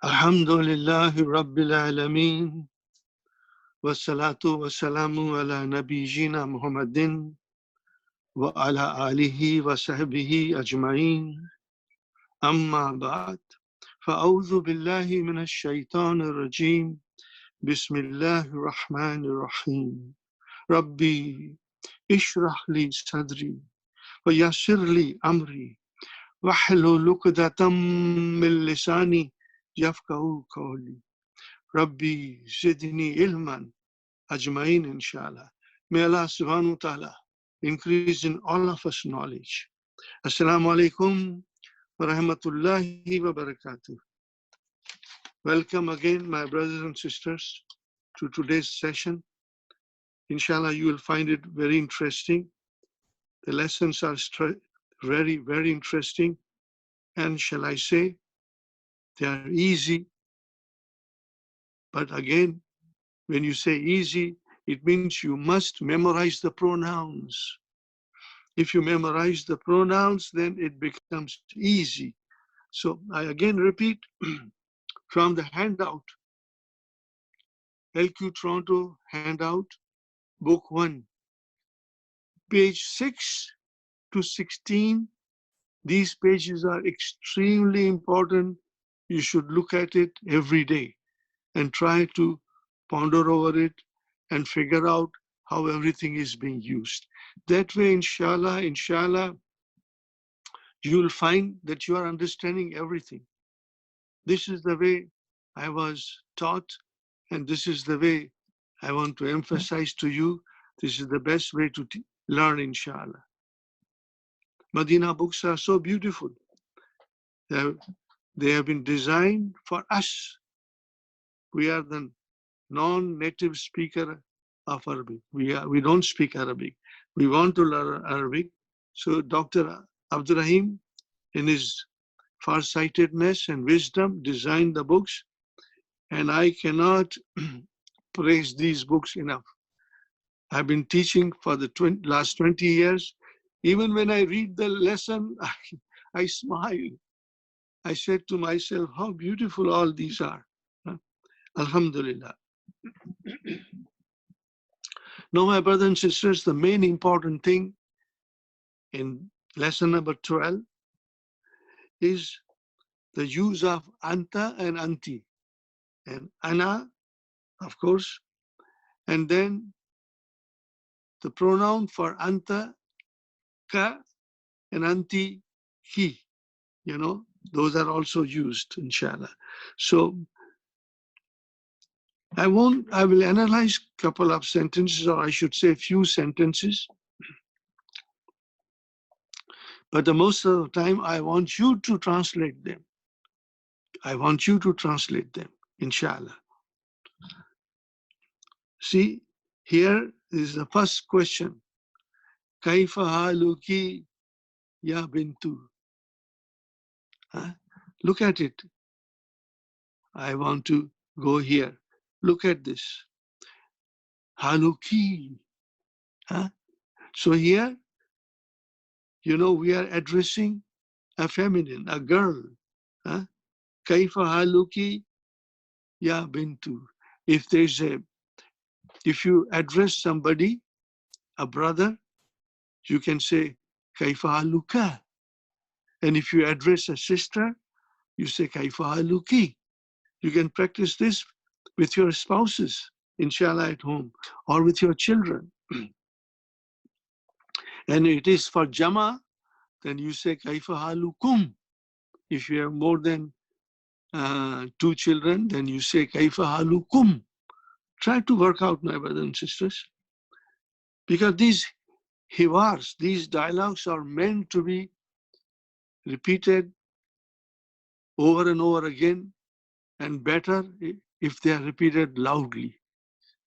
Alhamdulillahi Rabbil Alameen. Wassalatu wassalamu ala nabiyyina Muhammadin wa ala alihi wa sahbihi ajma'in. Amma ba'd. فأعوذ بالله من الشيطان الرجيم. بسم الله الرحمن الرحيم. ربي اشرح لي صدري ويسر لي أمري واحلل عقدة من لساني يفقهوا قولي. ربي زدني علما ajmain, inshallah. May Allah subhanahu wa ta'ala increase in all of us knowledge. Assalamu alaikum wa rahmatullahi wa barakatuh. Welcome again, my brothers and sisters, to today's session. Inshallah, you will find it very interesting. The lessons are very, very interesting. And shall I say, they are easy. But again, when you say easy, it means you must memorize the pronouns. If you memorize the pronouns, then it becomes easy. So I again repeat from the handout, LQ Toronto handout, book 1, page 6 to 16. These pages are extremely important. You should look at it every day and try to ponder over it and figure out how everything is being used. That way, inshallah, you will find that you are understanding everything. This is the way I was taught, and this is the way I want to emphasize to you. This is the best way to learn, inshallah. Madina books are so beautiful. They have been designed for us. We are the non-native speaker of Arabic. We don't speak Arabic. We want to learn Arabic. So Dr. Abdurrahim, in his farsightedness and wisdom, designed the books, and I cannot praise these books enough. I've been teaching for the last 20 years. Even when I read the lesson, I smile. I said to myself, how beautiful all these are. Alhamdulillah. Now, my brothers and sisters, the main important thing in lesson number 12 is the use of anta and anti, and ana, of course, and then the pronoun for anta, ka, and anti, he. You know, those are also used, inshallah. So I will analyze a couple of sentences, or I should say a few sentences. But the most of the time, I want you to translate them. I want you to translate them, inshallah. See, here is the first question. Kaifa haluki ya bintu? Look at it. I want to go here. Look at this. Haluki. So here, you know, we are addressing a feminine, a girl. Kaifa haluki ya bintu. If you address somebody, a brother, you can say Kaifa haluka. And if you address a sister, you say Kaifa haluki. You can practice this with your spouses, inshallah, at home, or with your children. And it is for Jama, then you say Kaifa halukum. If you have more than 2 children, then you say Kaifa halukum. Try to work out, my brothers and sisters. Because these hiwars, these dialogues are meant to be repeated over and over again, and better if they are repeated loudly.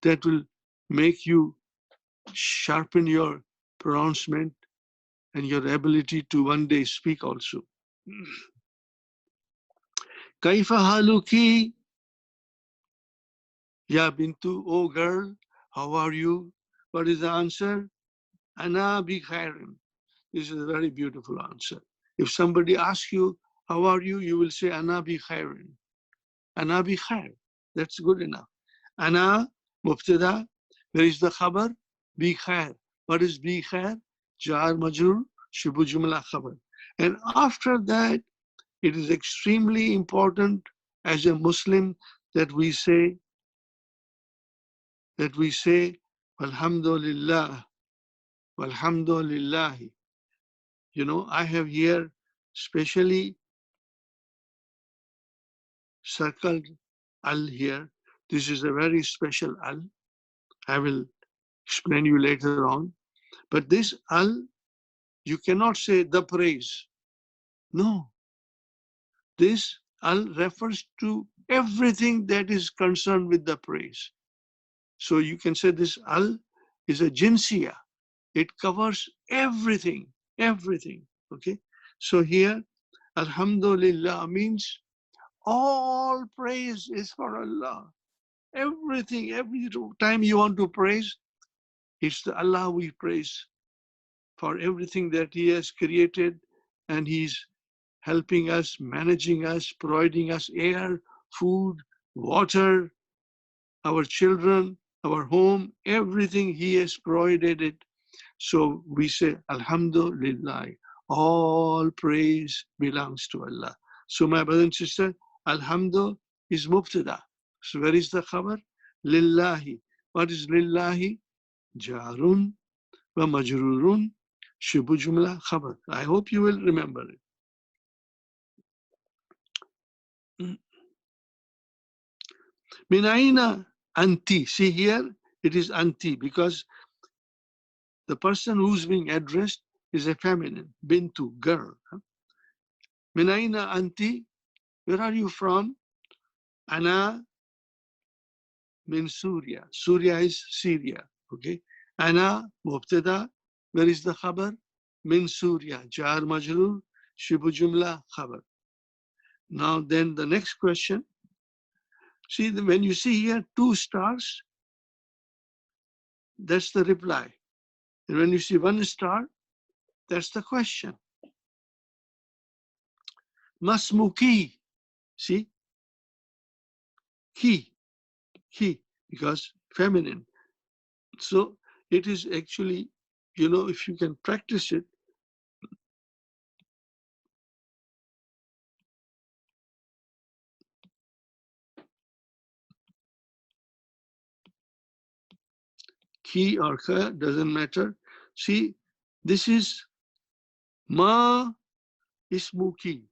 That will make you sharpen your pronouncement and your ability to one day speak also. Kaifa haluki ya bintu, oh girl, how are you? What is the answer? Ana bi khairin. This is a very beautiful answer. If somebody asks you, how are you? You will say, Ana bi khairin. Ana bi khair. That's good enough. Ana mubtada. Where is the khabar? Bi khair. What is bi khair? Jar majrur, shibu jumla khabar. And after that, it is extremely important as a Muslim that we say, Alhamdulillah, Alhamdulillah. You know, I have here specially circled al here. This is a very special al. I will explain you later on. But this al, you cannot say the praise. No, this al refers to everything that is concerned with the praise. So you can say this al is a jinsiya. It covers everything, everything. Okay. So here, Alhamdulillah means all praise is for Allah. Everything, every time you want to praise, it's the Allah we praise for everything that He has created, and He's helping us, managing us, providing us air, food, water, our children, our home, everything He has provided it. So we say, Alhamdulillah, all praise belongs to Allah. So my brother and sister, Alhamdulillah is mubtada. So where is the khabar? Lillahi. What is lillahi? Jarun wa majrurun shibu jumla khabar. I hope you will remember it. Minaina anti. See here, it is anti because the person who's being addressed is a feminine, bintu, girl. Minaina anti, where are you from? Ana min Surya. Surya is Syria. Okay. Ana mubtada. Where is the khabar? Min Surya. Jar majrur. Shibu jumla khabar. Now then the next question. See, when you see here 2 stars, that's the reply. And when you see 1 star, that's the question. Masmuki. See? He, because feminine. So it is actually, you know, if you can practice it, ki or ka, doesn't matter. See, this is ma ismuki,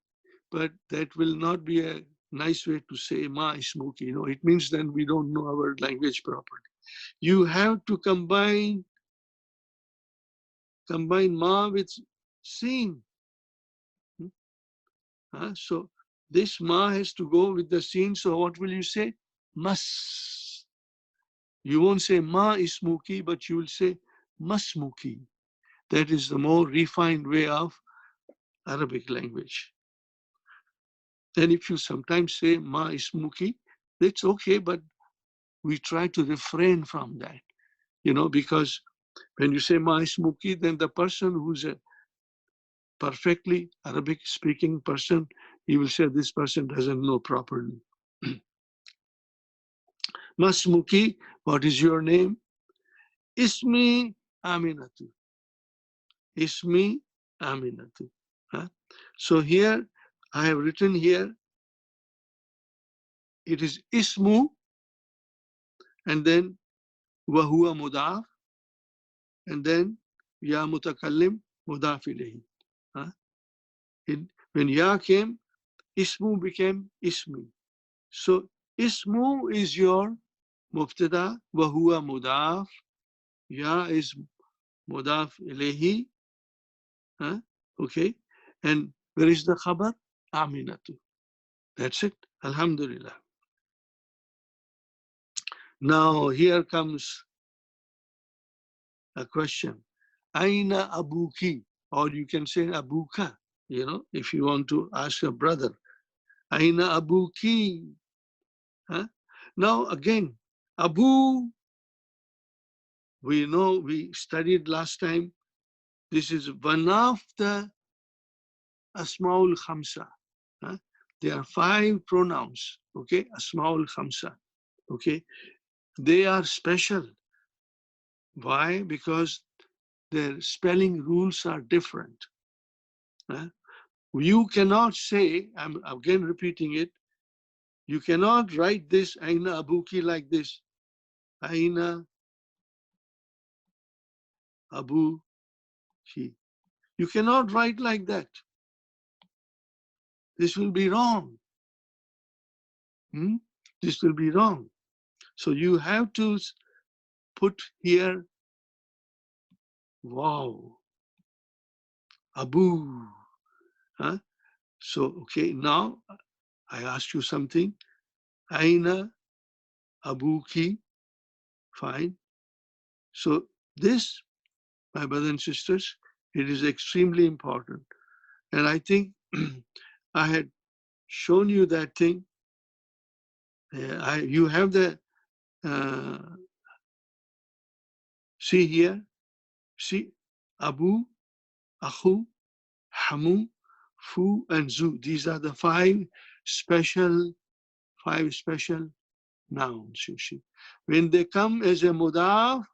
but that will not be a nice way to say ma ismuki. You know, it means then we don't know our language properly. You have to combine ma with sin. So this ma has to go with the sin. So what will you say? Mas. You won't say ma ismuki, but you will say masmuki. That is the more refined way of Arabic language. And if you sometimes say ma ismuki, that's okay, but we try to refrain from that, you know, because when you say ma ismuki, then the person who's a perfectly Arabic speaking person, he will say this person doesn't know properly. Masmuki, what is your name? Ismi Aminatu. Ismi Aminatu. Huh? So here, I have written here, it is Ismu, and then Wahua Mudaf, and then Ya Mutakallim Mudaf ilayhi. Huh? When Ya came, Ismu became Ismi. So Ismu is your Mubtada, Wahua Mudaf, Ya is Mudaf ilayhi. Huh? Okay. And where is the khabar? Aminatu. That's it. Alhamdulillah. Now here comes a question. Aina abuki? Or you can say abuka, you know, if you want to ask your brother. Aina abuki? Huh? Now again, Abu, we know, we studied last time, this is one of the Asmaul Khamsa. Huh? There are 5 pronouns, okay? Asmaul Khamsa, okay? They are special. Why? Because their spelling rules are different. You cannot say, I'm again repeating it, you cannot write this Aina Abuki like this. Aina Abuki. You cannot write like that. This will be wrong. This will be wrong. So you have to put here, wow, Abu. Huh? So, okay, now I ask you something. Aina Abuki. Fine. So this, my brothers and sisters, it is extremely important. And I think I had shown you that thing. You have the, see here, see, Abu, Akhu, Hamu, Fu, and Zu. These are the 5 special nouns, you see. When they come as a mudaf,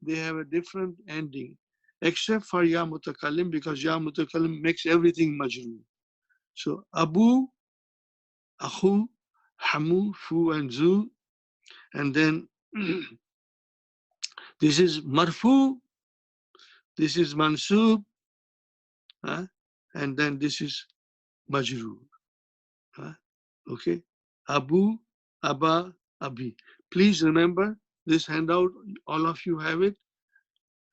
they have a different ending, except for Ya Mutakallim, because Ya Mutakallim makes everything majroor. So Abu, Akhu, Hamu, Fu, and Zu. And then this is Marfu, this is Mansub, and then this is Majroor. Okay? Abu, Abba, Abi. Please remember this handout, all of you have it.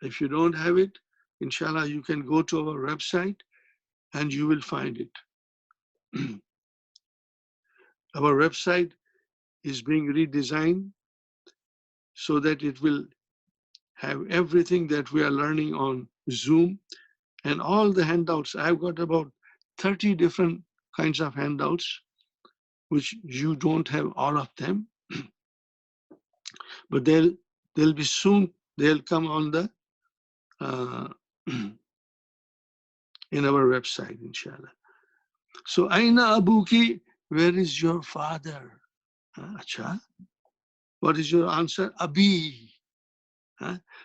If you don't have it, inshallah, you can go to our website and you will find it. Our website is being redesigned so that it will have everything that we are learning on Zoom and all the handouts. I've got about 30 different kinds of handouts, which you don't have all of them, but they'll be soon, they'll come on the in our website, inshallah. So, Aina Abuki, where is your father? Acha. What is your answer? Abi.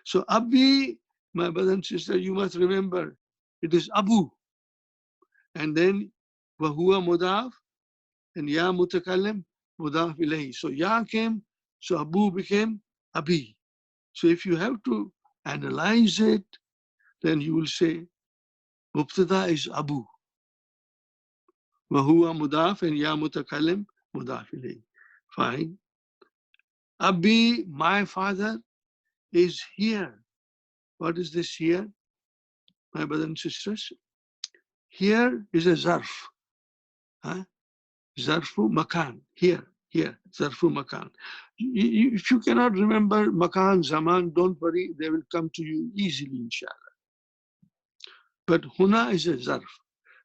So, Abi, my brother and sister, you must remember, it is Abu. And then, Wahua Mudaf, and Ya Mutakallim, Mudaf Ilahi. So, Ya came, so Abu became Abi. So, if you have to analyze it, then you will say, Mubtada is Abu. Wahua Mudaf and Ya Mutakallim, Mudaf Ilahi. Fine. Abi, my father, is here. What is this here, my brothers and sisters? Here is a zarf. Zarfu makan. Here, zarfu makan. If you cannot remember makan, zaman, don't worry, they will come to you easily, inshallah. But huna is a zarf.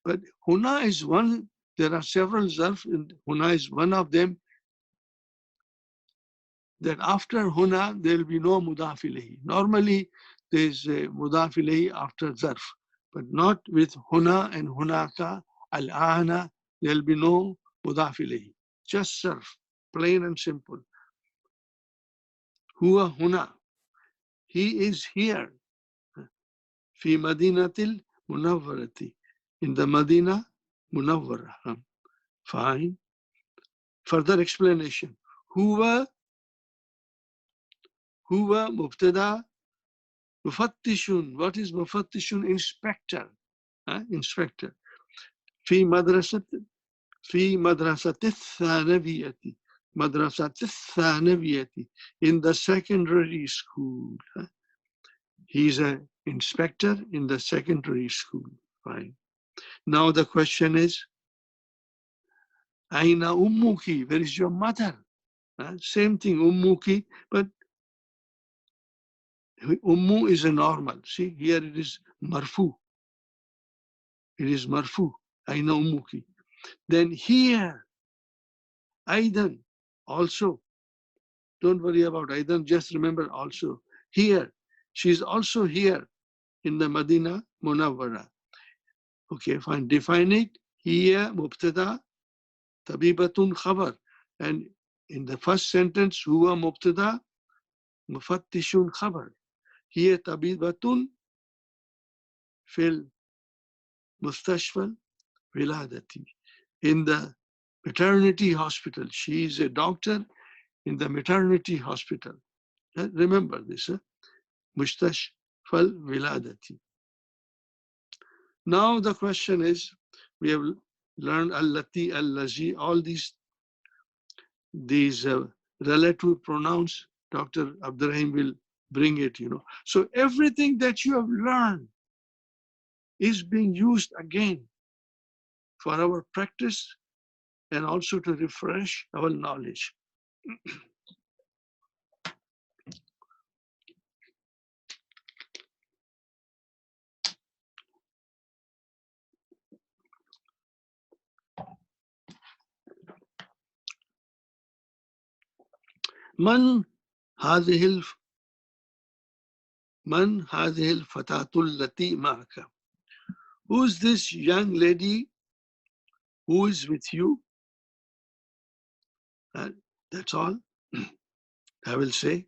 But huna is one, there are several zarf, and huna is one of them. That after huna, there will be no mudaf ilayhi. Normally, there is a mudaf ilayhi after zarf, but not with huna and hunaka, al-ana, there will be no mudaf ilayhi. Just zarf, plain and simple. Huwa huna, he is here. Fi madinatil munawwarati, in the Madina Munawwara. Fine. Further explanation. Huwa mubtada. Mufattishun. What is mufattishun? Inspector. Inspector. في مدرسة الثانوية. مدرسة الثانوية. In the secondary school. He's an inspector in the secondary school. Fine. Now the question is, Aina ummuki? Where is your mother? Same thing, ummuki, but ummu is a normal. See, here it is marfu. It is marfu. Aina ummuki. Then here, aidan, also. Don't worry about aidan, just remember also. Here, she's also here in the Madina Munawwara. Okay, fine. Define it. Here, mubtada, tabibatun khabar. And in the first sentence, huwa mubtada, mufattishun khabar. Here tabibatun fil mustashfal wiladati. In the maternity hospital. She is a doctor in the maternity hospital. Remember this. Mustashfal wiladati. Now the question is, we have learned allati, allazi, all these relative pronouns. Dr. Abdurrahim will bring it, So everything that you have learned is being used again for our practice and also to refresh our knowledge. من هذه من هذه الفتاة التي معك? Who's this young lady who is with you? That's all I will say.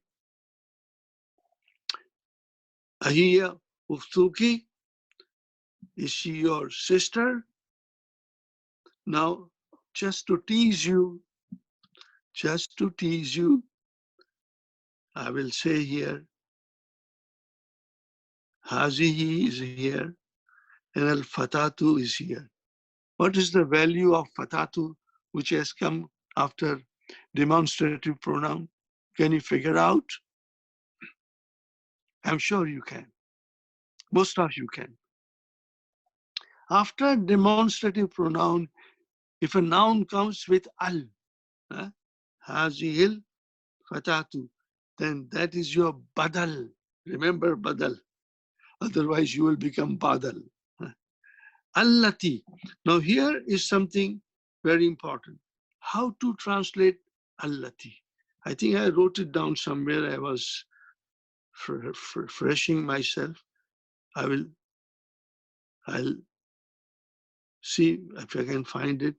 Ahiya Uftuki, is she your sister? Now, just to tease you, I will say here, Hazihi is here and Al Fatatu is here. What is the value of Fatatu, which has come after demonstrative pronoun? Can you figure out? I'm sure you can. Most of you can. After demonstrative pronoun, if a noun comes with al, hazihil fatatu, then that is your badal. Remember badal. Otherwise, you will become badal. Allati. Now, here is something very important. How to translate allati? I think I wrote it down somewhere. I was refreshing myself. I'll see if I can find it.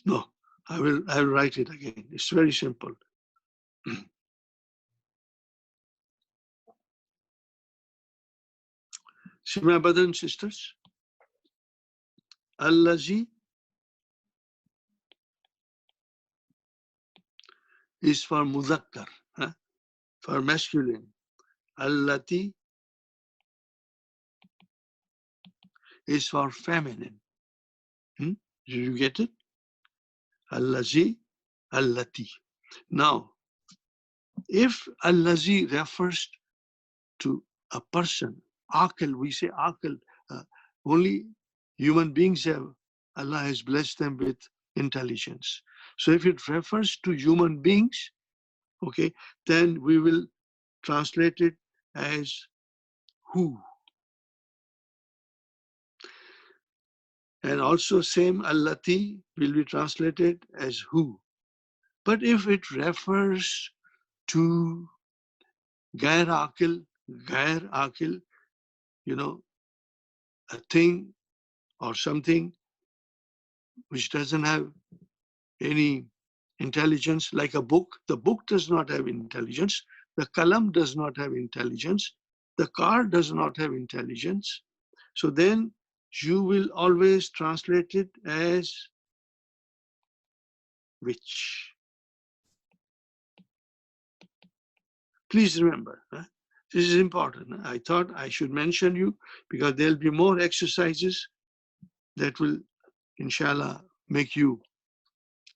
No, I'll write it again. It's very simple. See, my brothers and sisters, Allazi is for muzakkar, for masculine. Allati is for feminine. Did you get it? Allazi, allati. Now, if allazi refers to a person, akal, we say akal, only human beings have, Allah has blessed them with intelligence. So if it refers to human beings, okay, then we will translate it as who. And also same allati will be translated as who. But if it refers to gair akil, a thing or something which doesn't have any intelligence, like a book. The book does not have intelligence. The kalam does not have intelligence. The car does not have intelligence. So then you will always translate it as which. Please remember, this is important. I thought I should mention you because there'll be more exercises that will, inshallah, make you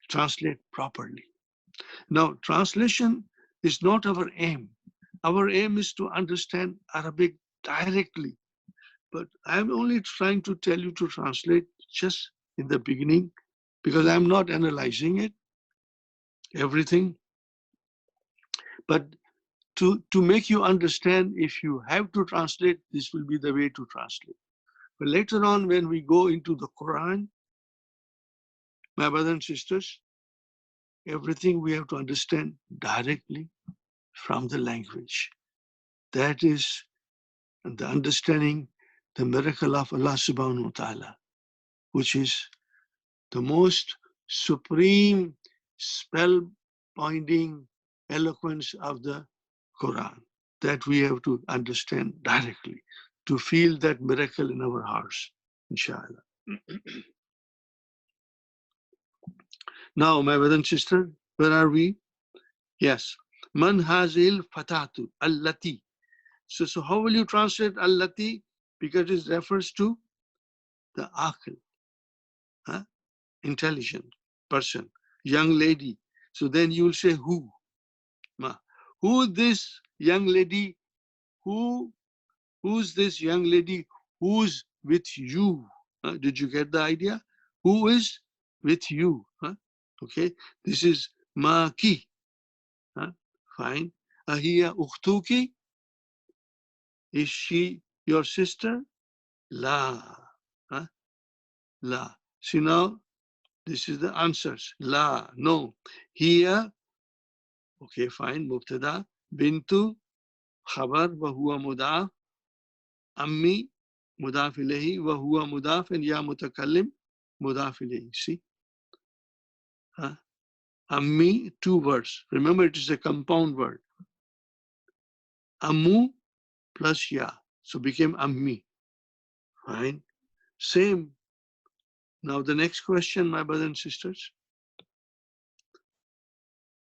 translate properly. Now, translation is not our aim. Our aim is to understand Arabic directly. But I'm only trying to tell you to translate just in the beginning because I'm not analyzing it, everything. But to make you understand, if you have to translate, this will be the way to translate. But later on, when we go into the Quran, my brothers and sisters, everything we have to understand directly from the language. That is and the understanding the miracle of Allah subhanahu wa ta'ala, which is the most supreme spell-binding eloquence of the Quran that we have to understand directly to feel that miracle in our hearts, inshallah. Now, my brother and sister, where are we? Yes. Man hazil fatatu allati. So how will you translate allati? Because it refers to the aql, huh? Intelligent person, young lady. So then you will say who? Who this young lady? Who's this young lady who's with you? Did you get the idea? Who is with you? Okay, this is maki. Fine. Ahiya ukhtuki? Is she your sister? La. La. See now, this is the answers. La. No. Hiya. Okay, fine. Mubtada. Bintu. Khabar. Wahuwa mudaf. Ammi. Mudaf ilayhi. Wahuwa mudaf. And ya mutakallim. Mudaf ilayhi. See? Ammi, two words. Remember, it is a compound word. Ammu plus ya. So became ammi. Fine. Same. Now the next question, my brothers and sisters.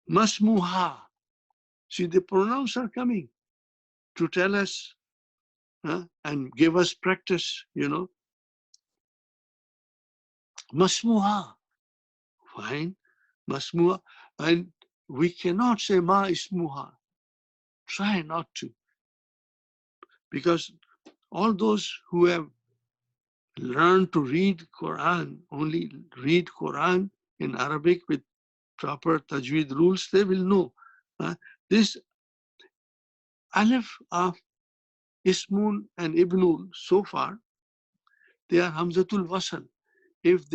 Masmuha. See, the pronouns are coming to tell us and give us practice, Masmuha. Fine. Masmuha. And we cannot say ma ismuha. Try not to. Because all those who have learned to read Quran, only read Quran in Arabic with proper tajweed rules, they will know. This alif of Ismun and Ibnul, so far, they are Hamzatul Wasal. If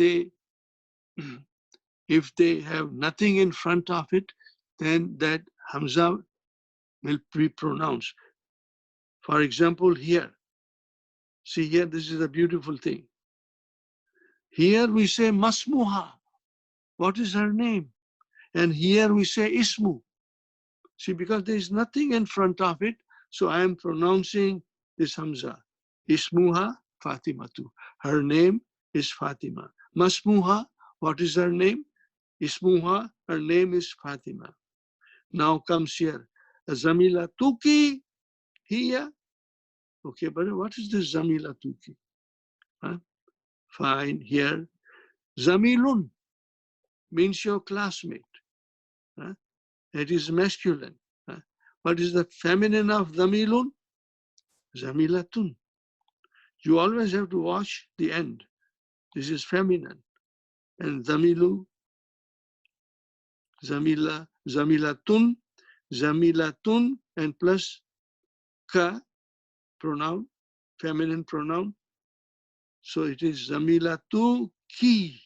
they have nothing in front of it, then that Hamza will be pronounced. For example, here. See here, this is a beautiful thing. Here we say Masmuha. What is her name? And here we say Ismu. See, because there is nothing in front of it, so I am pronouncing this Hamza. Ismuha Fatimatu. Her name is Fatima. Masmuha, what is her name? Ismuha, her name is Fatima. Now comes here. Zamila Tuki, here. Okay, but what is this Zamila Tuki? Fine, here. Zamilun means your classmate. It is masculine. What is the feminine of Zamilun? Zamilatun. You always have to watch the end. This is feminine. And Zamilu, Zamila, Zamilatun, Zamilatun, and plus ka, pronoun, feminine pronoun. So it is Zamilatu ki.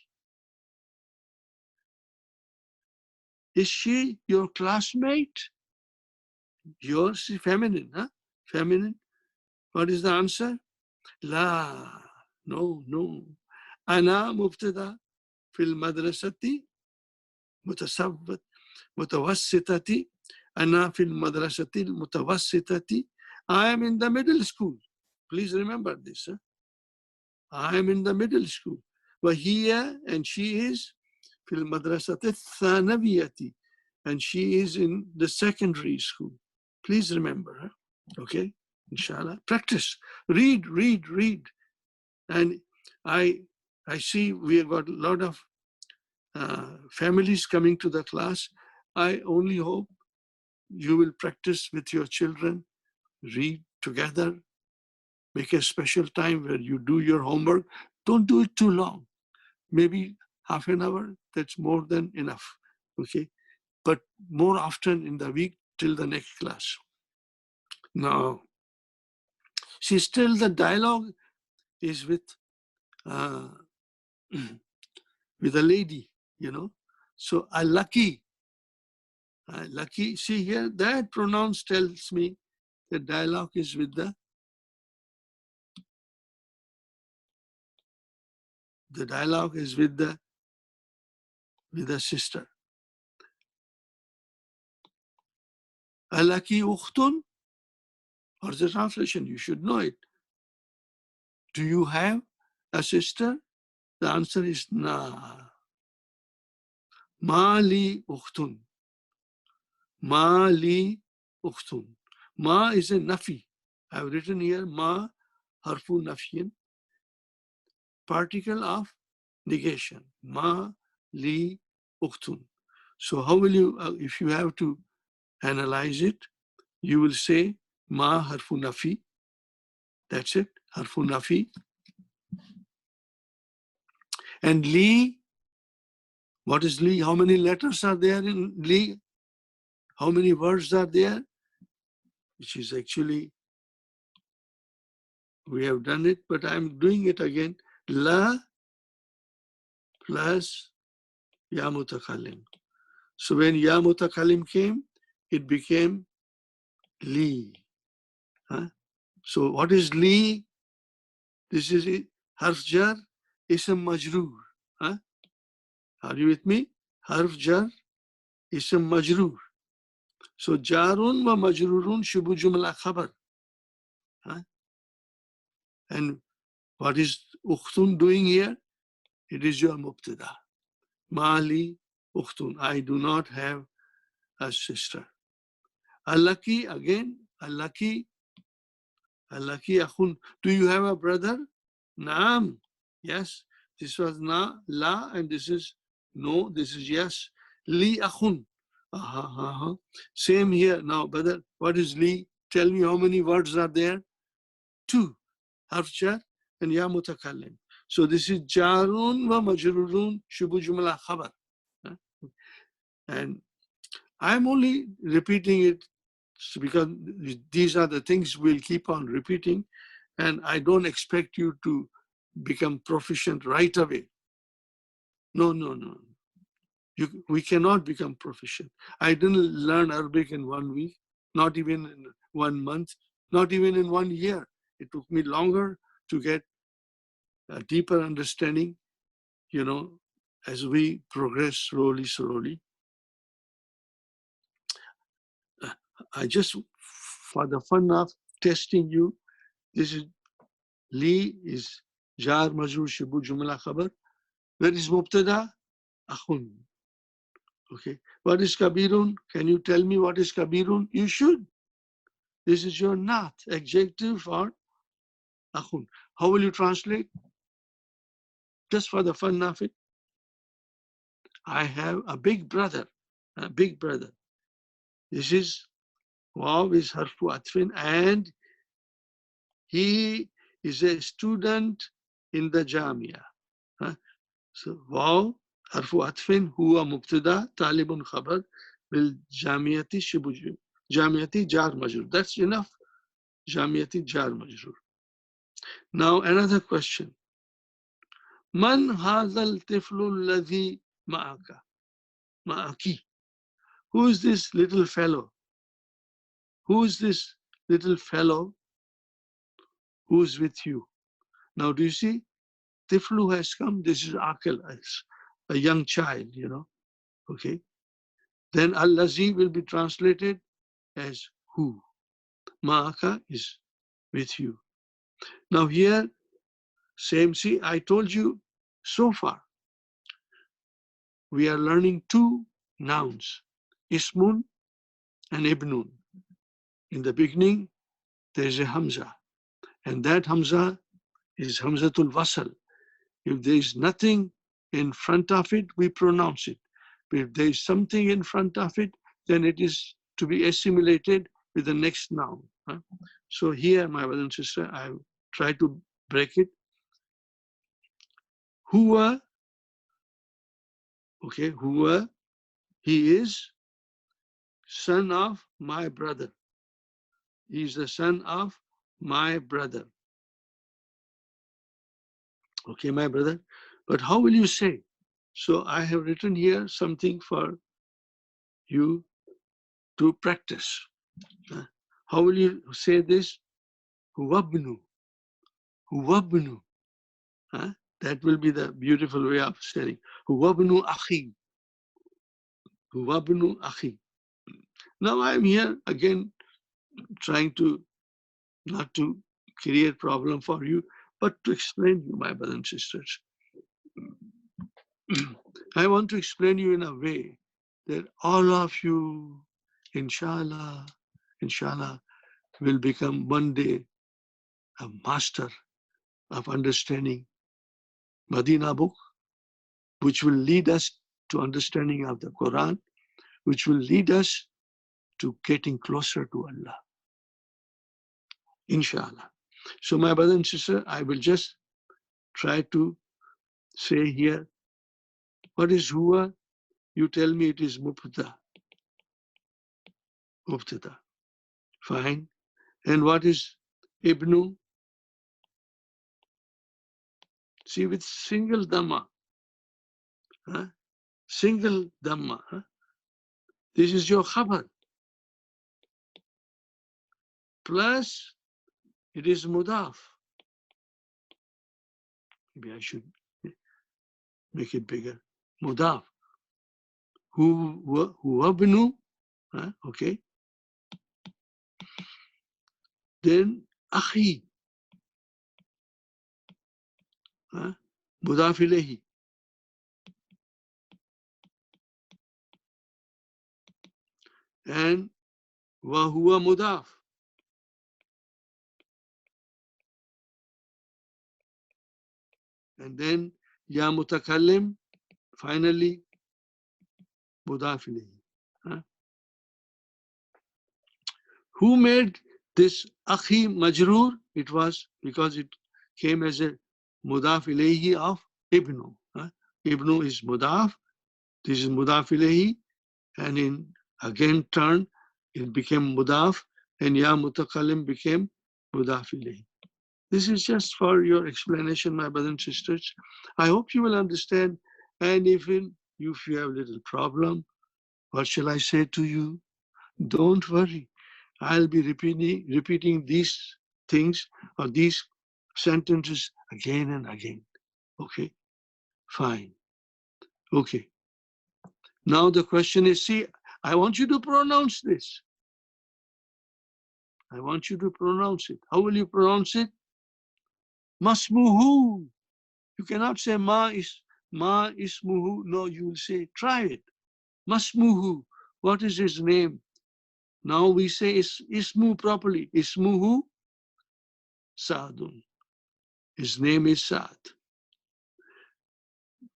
Is she your classmate? Yours is feminine, Feminine. What is the answer? La. No, no. Ana mubtada fil madrasati mutawassitati. Ana fil madrasati mutawassitati. I am in the middle school. Please remember this. I am in the middle school. Wahiya, and she is fil madrasati thanawiyati, and she is in the secondary school. Please remember, okay? Inshallah, practice, read. And I see we have got a lot of families coming to the class. I only hope you will practice with your children, read together, make a special time where you do your homework. Don't do it too long. Maybe half an hour, that's more than enough, okay? But more often in the week till the next class. Now, see, still the dialogue is with with a lady, So lucky. Lucky. See here, that pronoun tells me the dialogue is with the The dialogue is with the sister. Alaki ukhtun, or the translation, you should know it. Do you have a sister? The answer is na. Ma li ukhtun. Ma li ukhtun. Ma is a nafi. I've written here ma harfu nafiyin, particle of negation. Ma li ukhtun. So how will you, if you have to analyze it, you will say ma harfu nafi. That's it, harfu nafi. And li, what is li? How many letters are there in li? How many words are there? Which is actually, we have done it, but I'm doing it again. La plus ya mutakallim. So when ya mutakallim came, it became li. Huh? So what is li? This is it. Harf jar, ism majroor. Huh? Are you with me? Harf jar, ism majroor. So jarun wa majrurun shubu jumla khabar. Huh? And what is ukhtun doing here? It is your mubtada. Mali ukhtun. I do not have a sister. Allaki, again, allaki akhun. Do you have a brother? Naam. Yes. This was na, la, and this is no, this is yes. Li akhun. Same here. Now, brother, what is li? Tell me how many words are there? 2. Harf jar and ya mutakallim. So this is jarun wa majrurun shubu jumla khabar. And I'm only repeating it because these are the things we'll keep on repeating, and I don't expect you to become proficient right away. No. We cannot become proficient. I didn't learn Arabic in 1 week, not even in 1 month, not even in 1 year. It took me longer to get a deeper understanding, as we progress slowly. I just, for the fun of testing you, this is li is jar majrur shibu jumla khabar. Where is mubtada? Akhun. Okay. What is kabirun? Can you tell me what is kabirun? You should. This is your naat, adjective for akhun. How will you translate? Just for the fun of it. I have a big brother. A big brother. This is waw is harfu atfin, and he is a student in the jamia. So waw harfu atfin huwa mubtada talibun khabar bil jamiyati shibuju jamiyati jar majrur. That's enough. Jamiyati jar majrur. Now another question. Man hadha al-tiflu alladhi ma'aka? Ma'aki. Who is this little fellow? Who is this little fellow who is with you? Now do you see? Tiflu has come. This is akil, a young child, Okay. Then al-lazi will be translated as who. Ma'aka is with you. Now here, same, see, I told you so far, we are learning 2 nouns, ismun and ibnun. In the beginning, there is a hamza, and that hamza is hamzatul wasal. If there is nothing in front of it, we pronounce it. But if there is something in front of it, then it is to be assimilated with the next noun. So here, my brother and sister, I try to break it. Huwa, okay, huwa, he is son of my brother. He is the son of my brother. Okay, my brother. But how will you say? So I have written here something for you to practice. How will you say this? Huwabnu. Huwabnu. That will be the beautiful way of saying, Huwabnu akhi. Huwabnu akhi. Now I'm here again trying to not to create problem for you, but to explain you, my brothers and sisters. I want to explain you in a way that all of you, inshallah, inshallah, will become one day a master of understanding Madina book, which will lead us to understanding of the Quran, which will lead us to getting closer to Allah. Inshallah. So my brother and sister, I will just try to say here, what is huwa? You tell me it is mubtada. Mubtada. Fine. And what is ibnu? See, with single dhamma. Huh? Single dhamma. Huh? This is your khabar. Plus, it is mudaf. Maybe I should make it bigger. Mudaf. Huwabnu. Huh? Okay. Then akhi. Huh? Mudaf ilayhi. And wa huwa mudaf. And then ya mutakallim, finally mudaf ilayhi. Huh? Who made this akhi majroor? It was because it came as a mudaf ilayhi of ibnu. Huh? Ibnu is mudaf. This is mudaf ilayhi, and in again turn it became mudaf, and ya mutakallim became mudaf ilayhi. This is just for your explanation, my brothers and sisters. I hope you will understand. And if you have a little problem, what shall I say to you? Don't worry. I'll be repeating these things or these sentences again and again. Okay? Fine. Okay. Now the question is, see, I want you to pronounce this. I want you to pronounce it. How will you pronounce it? Masmuhu. You cannot say ma ismuhu. No, you will say, try it. Masmuhu. What is his name? Now we say ismu properly. Ismuhu Sa'dun. His name is Sa'd.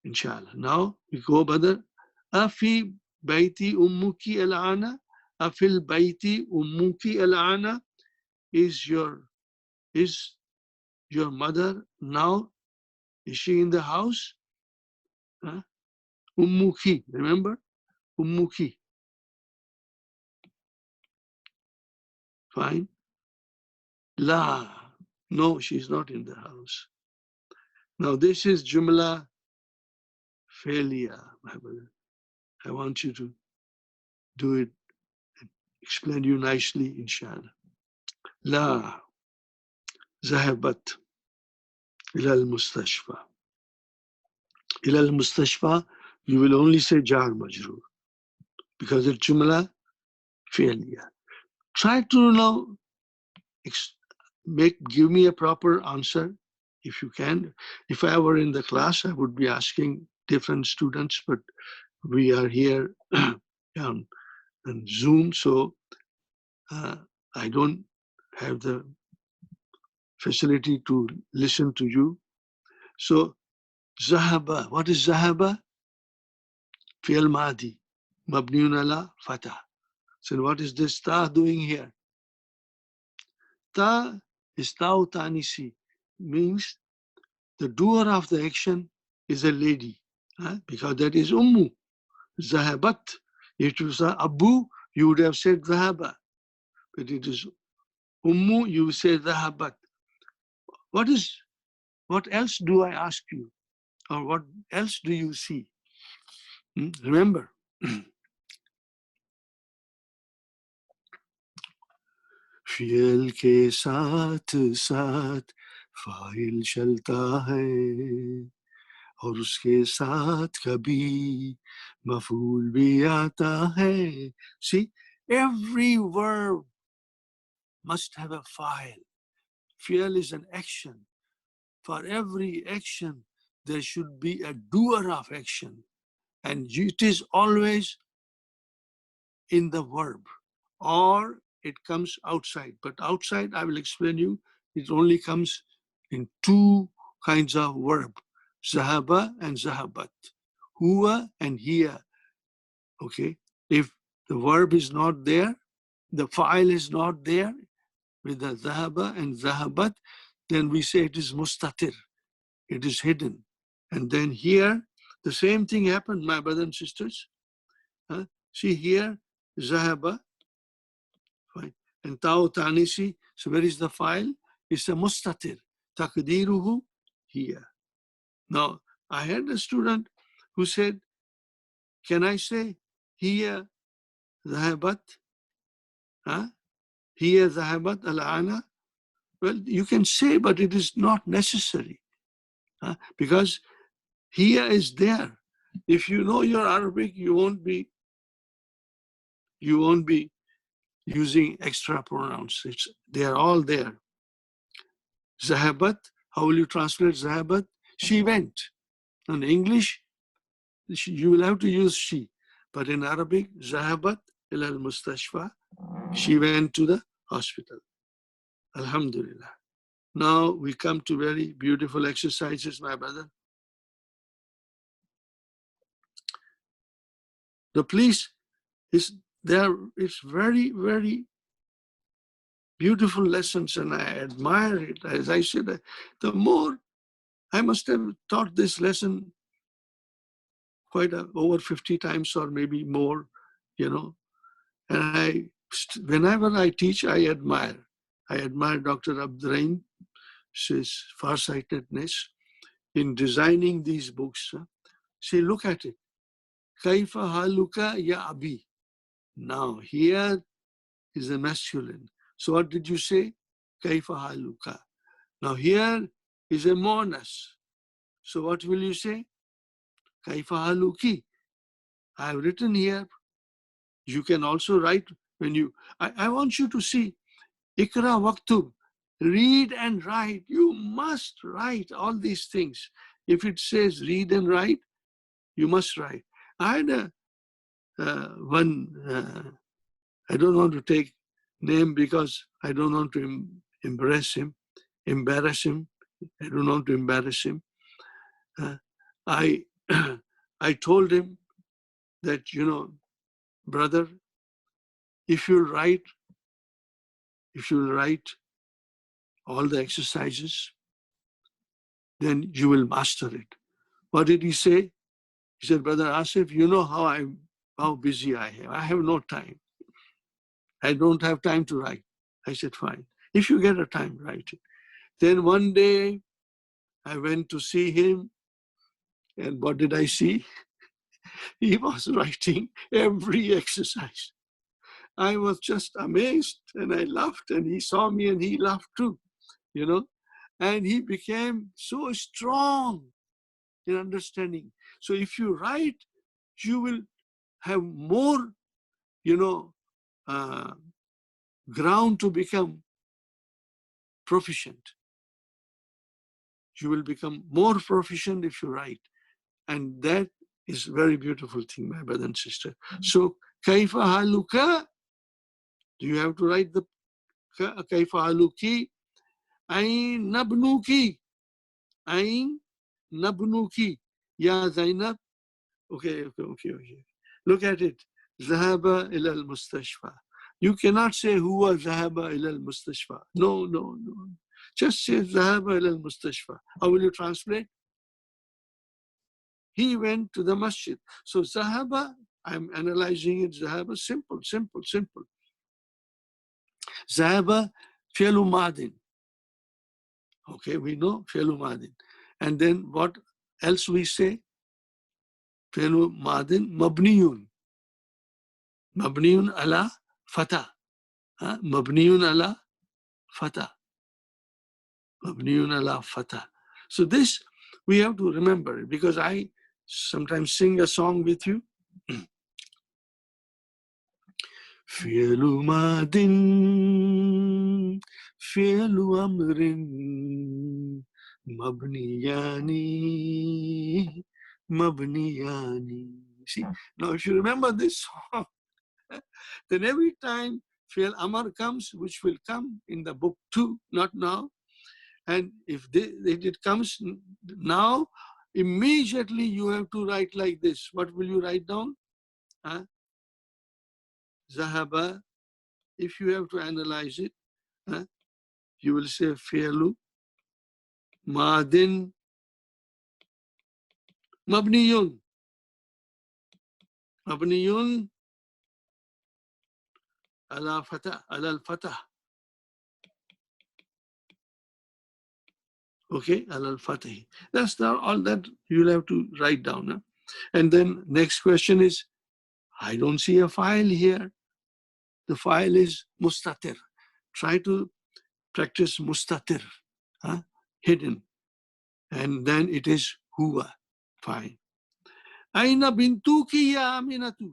Inshallah. Now we go, brother. Afi baiti ummuki al-ana. Afil baiti ummuki al-ana. Is your mother now? Is she in the house? Huh? Ummuki. Remember? Ummuki. Fine. La. No, she's not in the house. Now this is Jumla failure, my brother. I want you to do it and explain you nicely, inshallah. La zahabat ila al-mustashfa. Ila al-mustashfa, you will only say jar majroor because it's Jumla failure. Try to now give me a proper answer if you can. If I were in the class, I would be asking different students, but we are here on Zoom, so I don't have the facility to listen to you. So, Zahaba, what is Zahaba? Fi'al Madi, Mabniun ala Fatah. So, what is this Ta doing here? Ta is Ta'u Tanisi, means the doer of the action is a lady, because that is Ummu. Zahabat. If it was Abu, you would have said Zahaba. But it is Ummu, you say Zahabat. What else do I ask you? Or what else do you see? Remember, fi'al ke saath file चलता है और उसके साथ कभी मफूल भी आता है. See, every verb must have a file. Fi'l is an action. For every action, there should be a doer of action. And it is always in the verb, or it comes outside. But outside, I will explain you, it only comes in two kinds of verb, zahaba and zahabat, huwa and hiya. Okay, if the verb is not there, the file is not there with the zahaba and zahabat, then we say it is mustatir, it is hidden. And then here, the same thing happened, my brothers and sisters. See here, zahaba, fine. And Tao Tanisi, so where is the file? It's a mustatir. Takdiruhu here. Now, I had a student who said, can I say here zahabat? Huh? Here zahabat al-ana? Well, you can say, but it is not necessary. Because here is there. If you know your Arabic, you won't be using extra pronouns. They are all there. Zahabat, how will you translate Zahabat? She went. In English, you will have to use she. But in Arabic, Zahabat ila al-mustashfa. She went to the hospital. Alhamdulillah. Now we come to very beautiful exercises, my brother. The police is there. It's very, very beautiful lessons, and I admire it. As I said, the more I must have taught this lesson quite over 50 times or maybe more, And whenever I teach, I admire. I admire Dr. Abdurrahim, his farsightedness in designing these books. See, look at it. Kaifa haluka ya abi. Now, here is a masculine. So what did you say? Kaifa haluka. Now, here is a monas. So what will you say? Kaifa haluki. I have written here. You can also write when you, I want you to see, Ikra waktub, read and write. You must write all these things. If it says read and write, you must write. I had I don't want to take name because I don't want to embarrass him. I don't want to embarrass him. I I told him that, brother, if you write all the exercises, then you will master it. What did he say? He said, Brother Asif, you know how busy I am. I have no time. I don't have time to write. I said, fine. If you get a time, write it. Then one day I went to see him, and what did I see? He was writing every exercise. I was just amazed, and I laughed, and he saw me and he laughed too, and he became so strong in understanding. So if you write, you will have more, ground to become proficient. You will become more proficient if you write. And that is a very beautiful thing, my brother and sister. So, kaifa haluka, do you have to write the kaifa haluki? Ain nabnuki. Ain nabnuki. Ya Zainab. Okay. Look at it. Zahaba ila al-mustashfa. You cannot say huwa zahaba ila al-mustashfa. No. Just say zahaba ila al-mustashfa. How will you translate? He went to the masjid. So zahaba, I'm analyzing it. Zahaba, simple. Zahaba, fi'lu madin. Okay, we know fi'lu madin. And then what else we say? Fi'lu madin, mabniyun. Mabniyun ala fata. Mabniyun ala fata. Mabniyun ala fatah. So this we have to remember, because I sometimes sing a song with you. فعل ماض فعل أمر مبنيان مبنيان. See, now if you remember this song, then every time fi'l amar comes, which will come in the book 2, not now, and if it comes now, immediately you have to write like this. What will you write down? Zahaba. If you have to analyze it, you will say fi'lu madin mabniyun. Mabniyun ala fatah, ala al-fatah. Okay, ala al-fatah. That's all that you'll have to write down. Huh? And then next question is, I don't see a file here. The file is mustatir. Try to practice mustatir, hidden. And then it is huwa. Fine. Aina bintuki ya aminatu.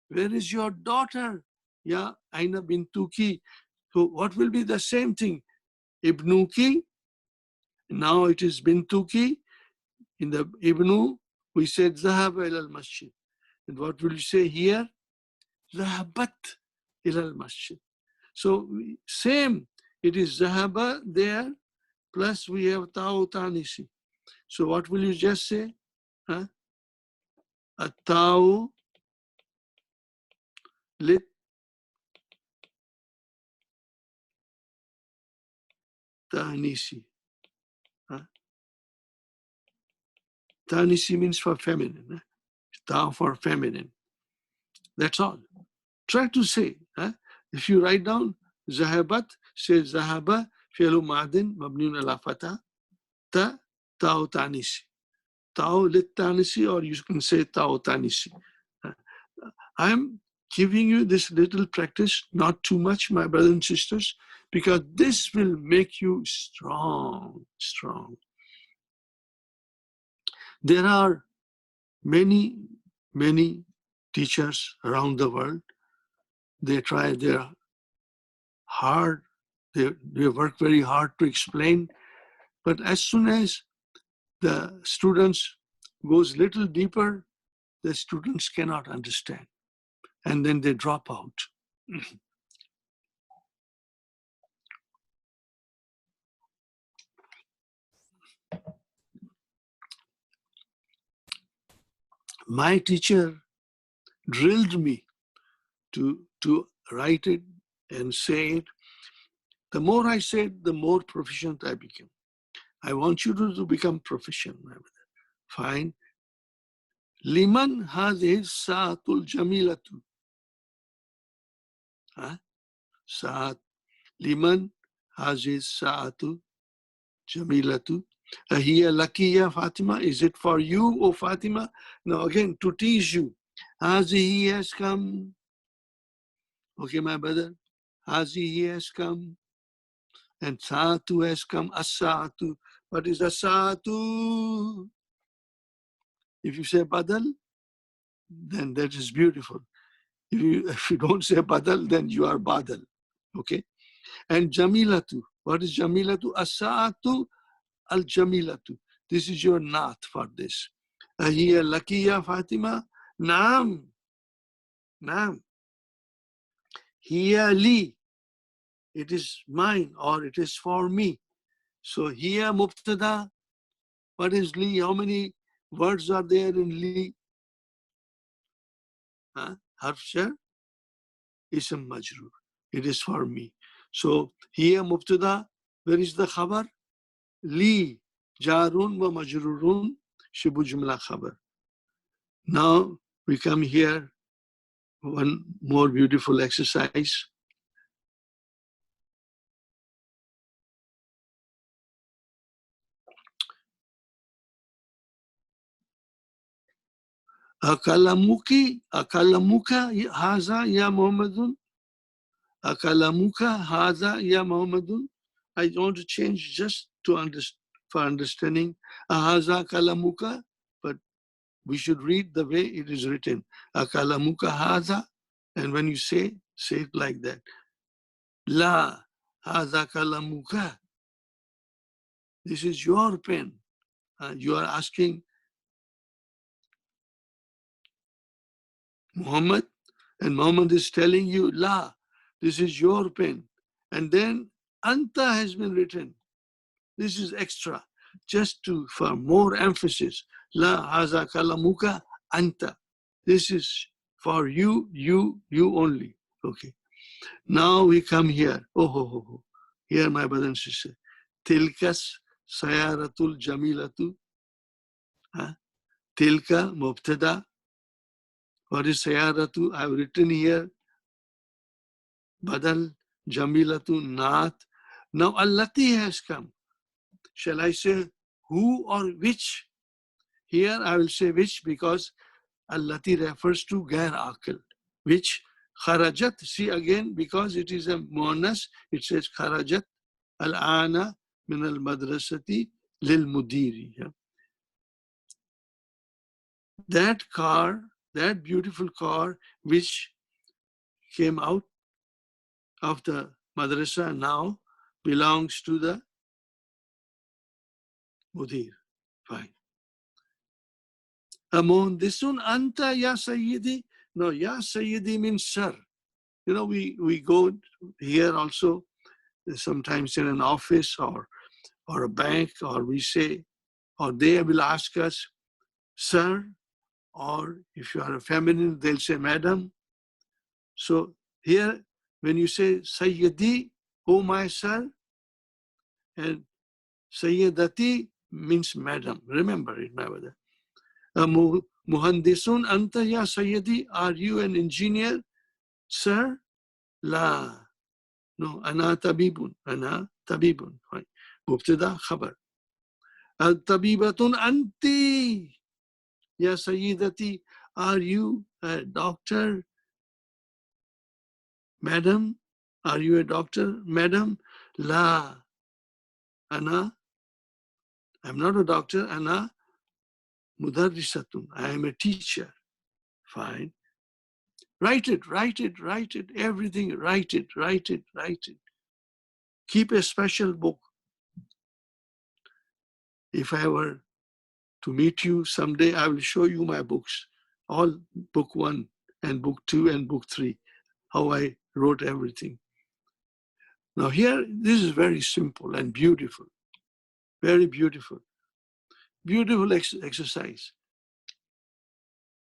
Where is your daughter? Ya aina bintuki. So what will be the same thing? Ibnuki. Now it is bintuki. In the ibnu, we said zahaba ila al-masjid. And what will you say here? Zahabat ila al-masjid. So same. It is zahaba there, plus we have ta'u tanisi. So what will you just say? At-ta'u lit tanisi. Tanisi means for feminine. Ta for feminine. That's all. Try to say. If you write down zahabat, say zahaba fi'lu ma'din mabniun ala fatah, ta'u tanisi. Ta'u lit tanisi, or you can say ta'u tanisi. I'm giving you this little practice, not too much, my brothers and sisters, because this will make you strong. There are many teachers around the world. They try their hard, they work very hard to explain, but as soon as the students goes little deeper, the students cannot understand, and then they drop out. My teacher drilled me to write it and say it. The more I said, the more proficient I became. I want you to become proficient. Fine. Liman hadhihi sa'atul jamilatu. Sa'at. Liman hadhihi sa'atu jamilatu. Hiya lakiya Fatima. Is it for you, O Fatima? Now again, to tease you. Hazihi has come. Okay, my brother. Hazihi has come. And Sa'atu has come. As-Sa'atu. What is As-Sa'atu? If you say Badal, then that is beautiful. If you don't say Badal, then you are Badal. Okay? And Jamilatu. What is Jamilatu? As-Sa'atu al-Jamilatu. This is your naat for this. Ahiya lakiya Fatima? Naam. Naam. Hiya li. It is mine, or it is for me. So hiya mubtada. What is li? How many words are there in li? Harf jar, ism majroor. It is for me. So hiya mubtada. Where is the khabar? Li jarun wa majrurun shibu jumla khabar. Now we come here, one more beautiful exercise. Akalamuka haza ya Muhammadun. Akalamuka haza ya Muhammadun. I want to change just for understanding. Ahaza kalamuka, but we should read the way it is written. Akalamuka haza, and when you say it like that. La haza kalamuka. This is your pen. You are asking Muhammad, and Muhammad is telling you, La, this is your pen. And then Anta has been written. This is extra, just for more emphasis. La haza kalamuka anta. This is for you, you only. Okay. Now we come here. Oh. Here, my brother and sister. Tilkas sayaratul jamilatu. Tilka mubtada. What is sayaratu? I've written here. Badal jamilatu naat. Now allati has come. Shall I say who or which? Here I will say which because allati refers to gair akil. Which kharajat, see again, because it is a muannas, it says kharajat al-ana min al-madrasati lil mudiri. That car, that beautiful car which came out of the madrasa now belongs to the mudir. Fine. Amundisun anta ya sayyidi. No, ya sayyidi means sir. You know, we go here also, sometimes in an office or a bank, or we say, or they will ask us, sir, or if you are a feminine, they'll say madam. So here, when you say sayyidi, oh my sir, and sayyidati means madam. Remember it, my brother. Muhandisun anta ya sayyidi, are you an engineer, sir? La. No, ana tabibun. Ana tabibun. Fine. Mubtada khabar. Al-tabibatun anti. Ya sayyidati, are you a doctor? Madam, are you a doctor? Madam, la. Ana, I'm not a doctor. Ana mudarrisatun. I am a teacher. Fine. Write it. Everything, write it. Keep a special book. If I were to meet you someday, I will show you my books. All book 1 and book 2 and book 3. How I wrote everything. Now here, this is very simple and beautiful. Very beautiful. Beautiful exercise.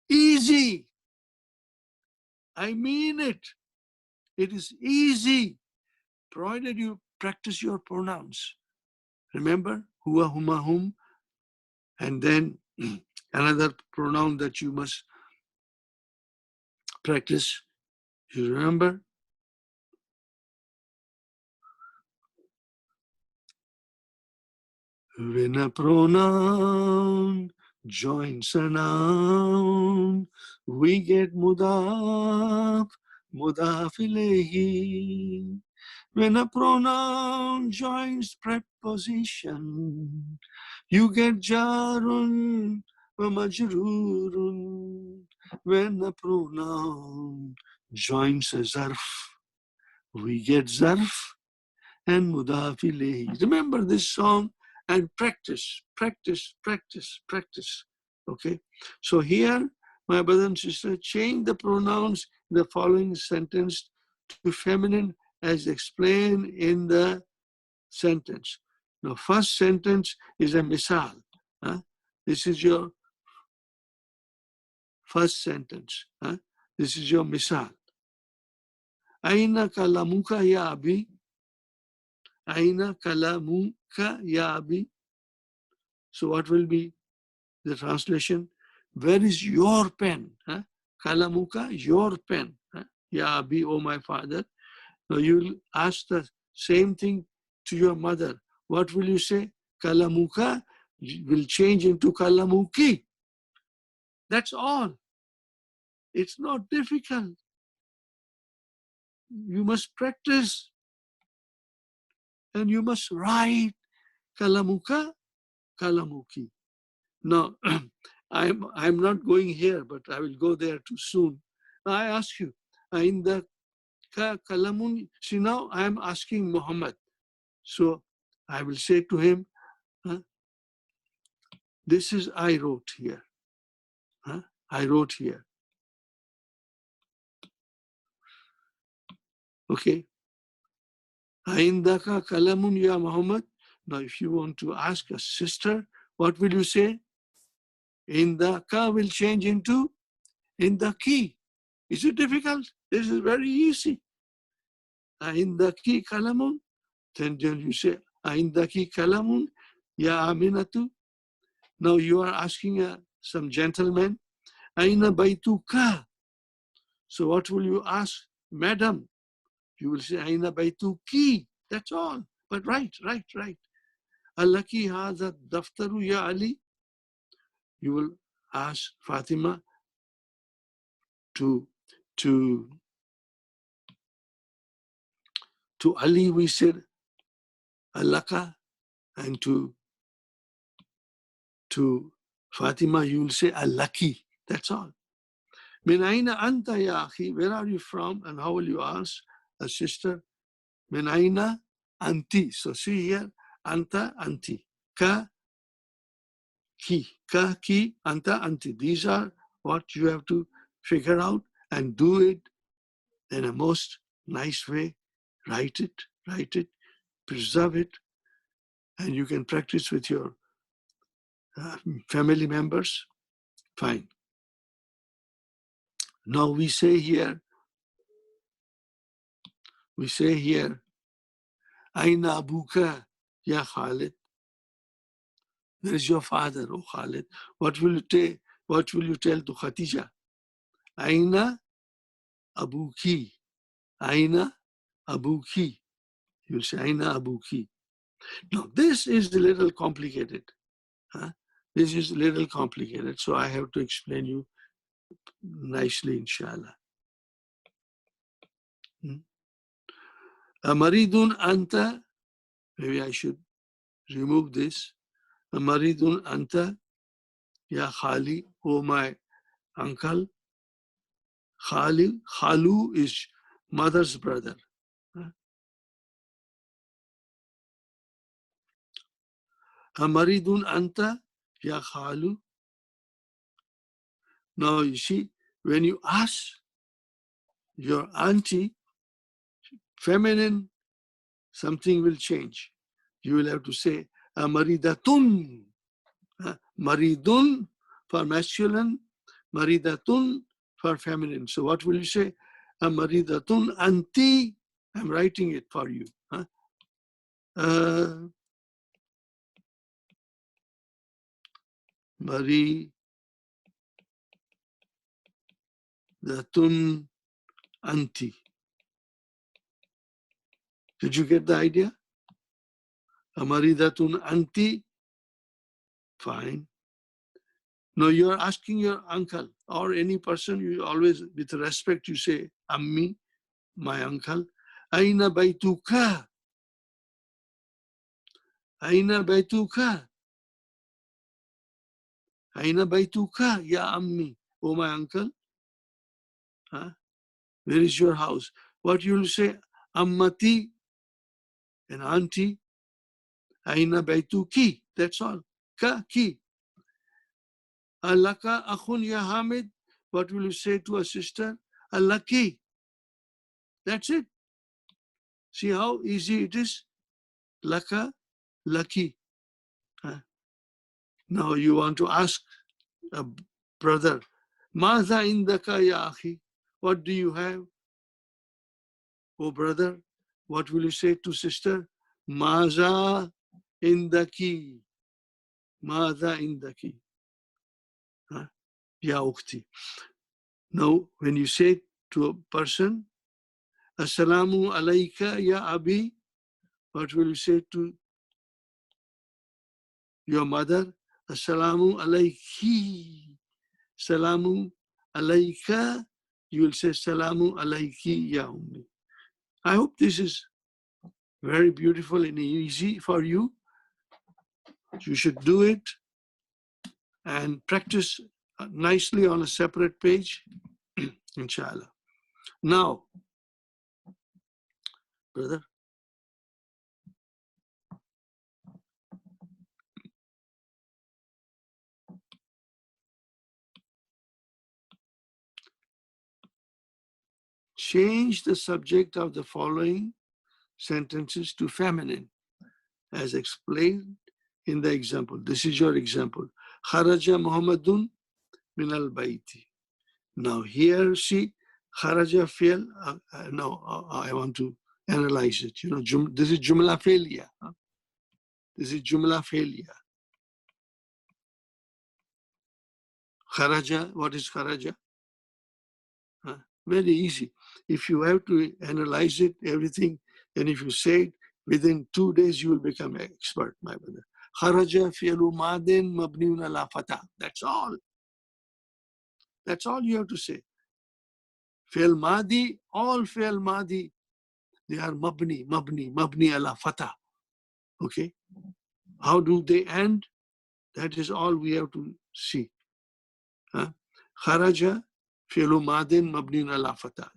Easy. I mean it. It is easy, provided you practice your pronouns. Remember, huwa, huma, hum, and then another pronoun that you must practice. You remember? When a pronoun joins a noun, we get mudaf ilayhi. When a pronoun joins preposition, you get jarun wa majrurun. When a pronoun joins a zarf, we get zarf and mudaf ilayhi. Remember this song and practice. Okay? So here, my brother and sister, change the pronouns in the following sentence to feminine as explained in the sentence. Now, first sentence is a misal. This is your first sentence. This is your misal. Aina kalamuka ya abi. Aina kalamuka ya abi. So what will be the translation? Where is your pen? Kalamuka, your pen. Ya abi, oh my father. Now you will ask the same thing to your mother. What will you say? Kalamuka will change into kalamuki. That's all. It's not difficult. You must practice. and you must write kalamuka, kalamuki. Now, I'm not going here, but I will go there too soon. Now I ask you, in the kalamun, see now I am asking Muhammad. So I will say to him, this is I wrote here. I wrote here. Okay. Aindaka kalamun ya Muhammad. Now, if you want to ask a sister, what will you say? Indaka will change into indaki. Is it difficult? This is very easy. Indaki kalamun. Then you say, Indaki kalamun ya Aminatu. Now you are asking some gentleman, Aina baituka. So what will you ask? Madam. You will say, Aina baituki. That's all. But right. Alaki hadha daftaru ya Ali. You will ask Fatima to Ali we said Alaka, and to Fatima you will say Alaki. That's all. Min aina anta ya akhi, where are you from and how will you ask a sister? Min aina anti. So see here, anta, anti. Ka, ki, anta, anti. These are what you have to figure out and do it in a most nice way. Write it, preserve it, and you can practice with your family members. Fine. Now we say here, Aina abuka ya Khalid. Where is your father, O Khalid? What will you tell to Khatija? Aina abuki. Aina abuki. You will say Aina abuki. Now this is a little complicated. This is a little complicated, so I have to explain you nicely, inshallah. Maridun anta. Maybe I should remove this. Maridun anta ya Khali, oh my uncle. Khalu is mother's brother. Maridun anta ya Khalu. Now you see, when you ask your auntie, feminine, something will change. You will have to say maridatun. Maridun for masculine, maridatun for feminine. So what will you say? Maridatun anti. I'm writing it for you. Maridatun anti. Did you get the idea? Maridatun anti. Fine. Now you're asking your uncle or any person, you always, with respect, you say, Ammi, my uncle. Aina baituka. Aina baituka. Aina baituka, ya Ammi. Oh, my uncle. Where is your house? What you will say? Ammati, an auntie. Aina baituki. That's all. Ka, ki. Alaka akhun ya Hamid. What will you say to a sister? Alaki. That's it. See how easy it is? Laka, lucky. Now you want to ask a brother, Maza indaka ya akhi? What do you have? Oh brother, what will you say to sister? Maza indaki. Maza indaki. Ya ukhti. Now, when you say to a person, Assalamu alayka ya abi, what will you say to your mother? Assalamu alayki. Salamu alayka. You will say Salamu alayki ya ummi. I hope this is Very beautiful and easy for you. You should do it and practice nicely on a separate page, inshallah. Now, brother, change the subject of the following sentences to feminine, as explained in the example. This is your example. Kharaja Muhammadun min al bayti. Now here, see, kharaja fail. I want to analyze it. You know, this is jumla failure. This is jumla failure. Kharaja, what is kharaja? Very easy. If you have to analyze it, everything, and if you say it, within 2 days you will become an expert, my brother. Kharaja fi'lu madin mabniun ala fatah. That's all. That's all you have to say. Fi'l madi, all fi'l madi, they are mabni ala fatah. Okay? How do they end? That is all we have to see. Kharaja fi'lu madin mabniun ala fatah.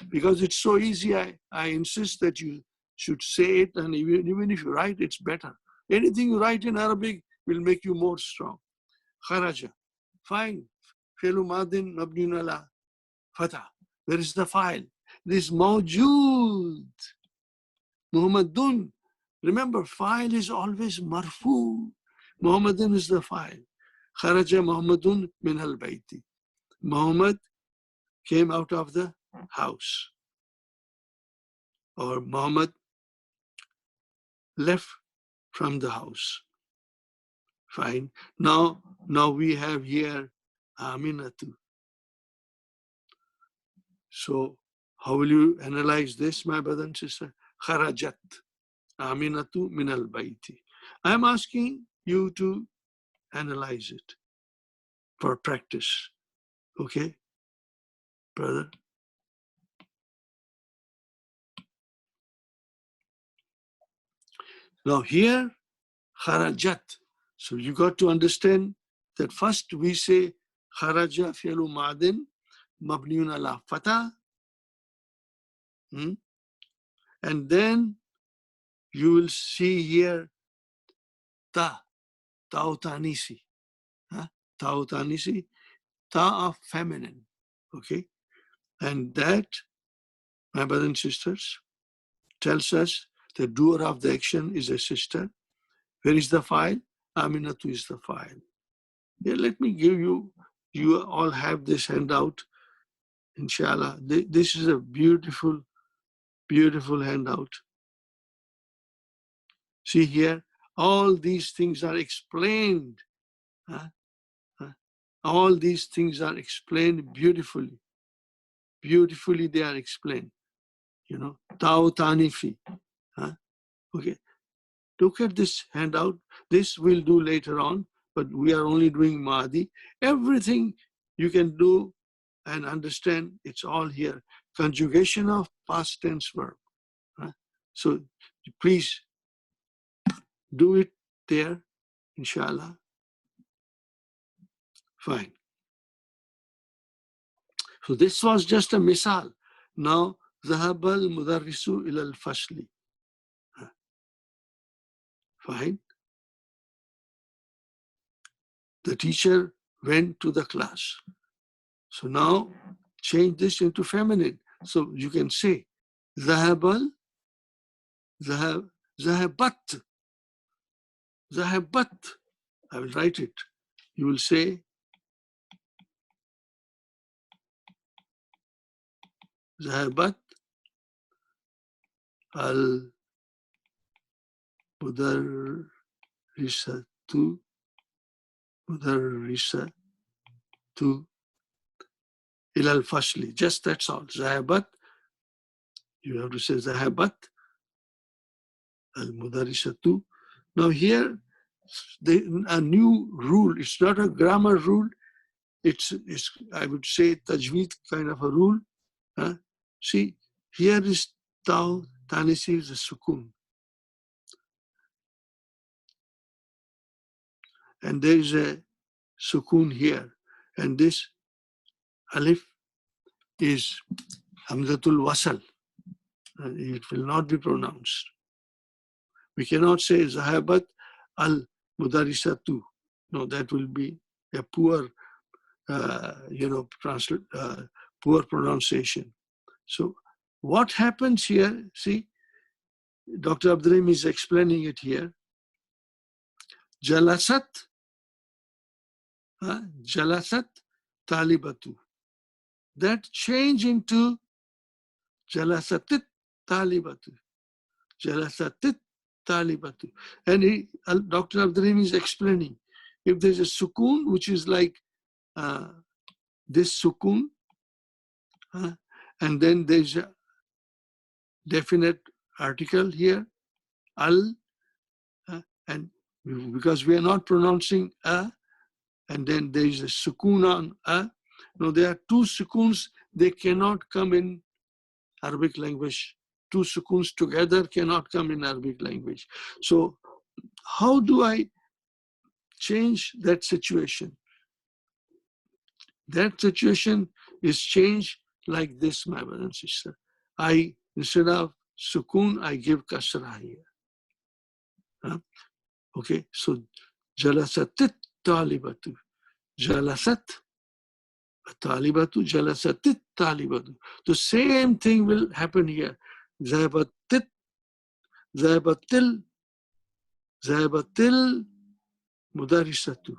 Because it's so easy, I insist that you should say it, and even if you write, it's better. Anything you write in Arabic will make you more strong. Kharaja. Fine. Fi'lu madin mabniun ala fatah. Where is the file? This mawjood. Muhammadun. Remember, file is always marfu. Muhammadun is the file. Kharaja Muhammadun min al bayti. Muhammad came out of the house. Or Muhammad left from the house. Fine. Now we have here Aminatu. So how will you analyze this, my brother and sister? Kharajat. Aminatu min al bayti. I'm asking you to analyze it for practice. Okay, brother? Now here, kharajat. So you got to understand that first we say kharaja fi'lu ma'din mabniun ala fatah. And then you will see here ta'utanisi. Ta'utanisi, ta of feminine. Okay? And that, my brothers and sisters, tells us the doer of the action is a sister. Where is the file? Aminatu is the file. Yeah, let me give you all have this handout, inshallah. This is a beautiful, beautiful handout. See here, all these things are explained. All these things are explained beautifully. Beautifully they are explained. You know, Tao Tanifi. Okay. Look at this handout. This we'll do later on, but we are only doing Mahdi. Everything you can do and understand, it's all here. Conjugation of past tense verb. So please do it there, inshallah. Fine. So this was just a misal. Now, ذهب المدرس إلى الفصل. Fine. The teacher went to the class. So now change this into feminine. So you can say ذهبت. I will write it. You will say ذهبت المدرسة إلى الفصل. Just that's all. ذهبت. You have to say ذهبت المدرسة. Now here, a new rule. It's not a grammar rule. It's I would say tajweed kind of a rule. See, here is Tao, Tanisi is a sukun. and there is a sukun here, and this alif is hamzatul wasal. It will not be pronounced. We cannot say zahabat al mudarisatu. No, that will be a poor, poor pronunciation. So what happens here? See, Dr. Abdurrahim is explaining it here. Jalasat, jalasat talibatu. That change into jalasatit talibatu. Jalasatit talibatu. And Dr. Abdurrahim is explaining, if there's a sukun, which is like this sukun, and then there's a definite article here, al, and because we are not pronouncing a, and then there is a sukun on a. No, there are two sukuns, they cannot come in Arabic language. Two sukuns together cannot come in Arabic language. So how do I change that situation? That situation is changed like this, my brother and sister. Instead of sukun, I give kasra here. Okay, so jalasatit talibatu. Jalasat talibatu, jalasatit talibatu. The same thing will happen here. Zahabatit, zahabatil, zahabatil mudarisatu.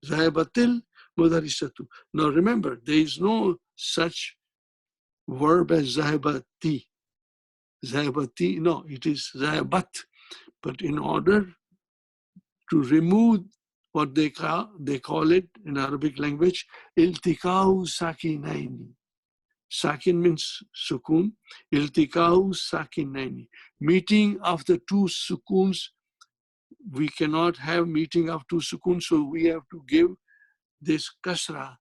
Zahabatil mudarisatu. Now remember, there is no such verb as zahabati. Zahabati, no, it is zahabat. But in order to remove what they call it in Arabic language, iltikau sakinaini. Sakin means sukun. Iltikau sakinaini. Meeting of the two sukuns. We cannot have meeting of two sukuns, so we have to give this kasra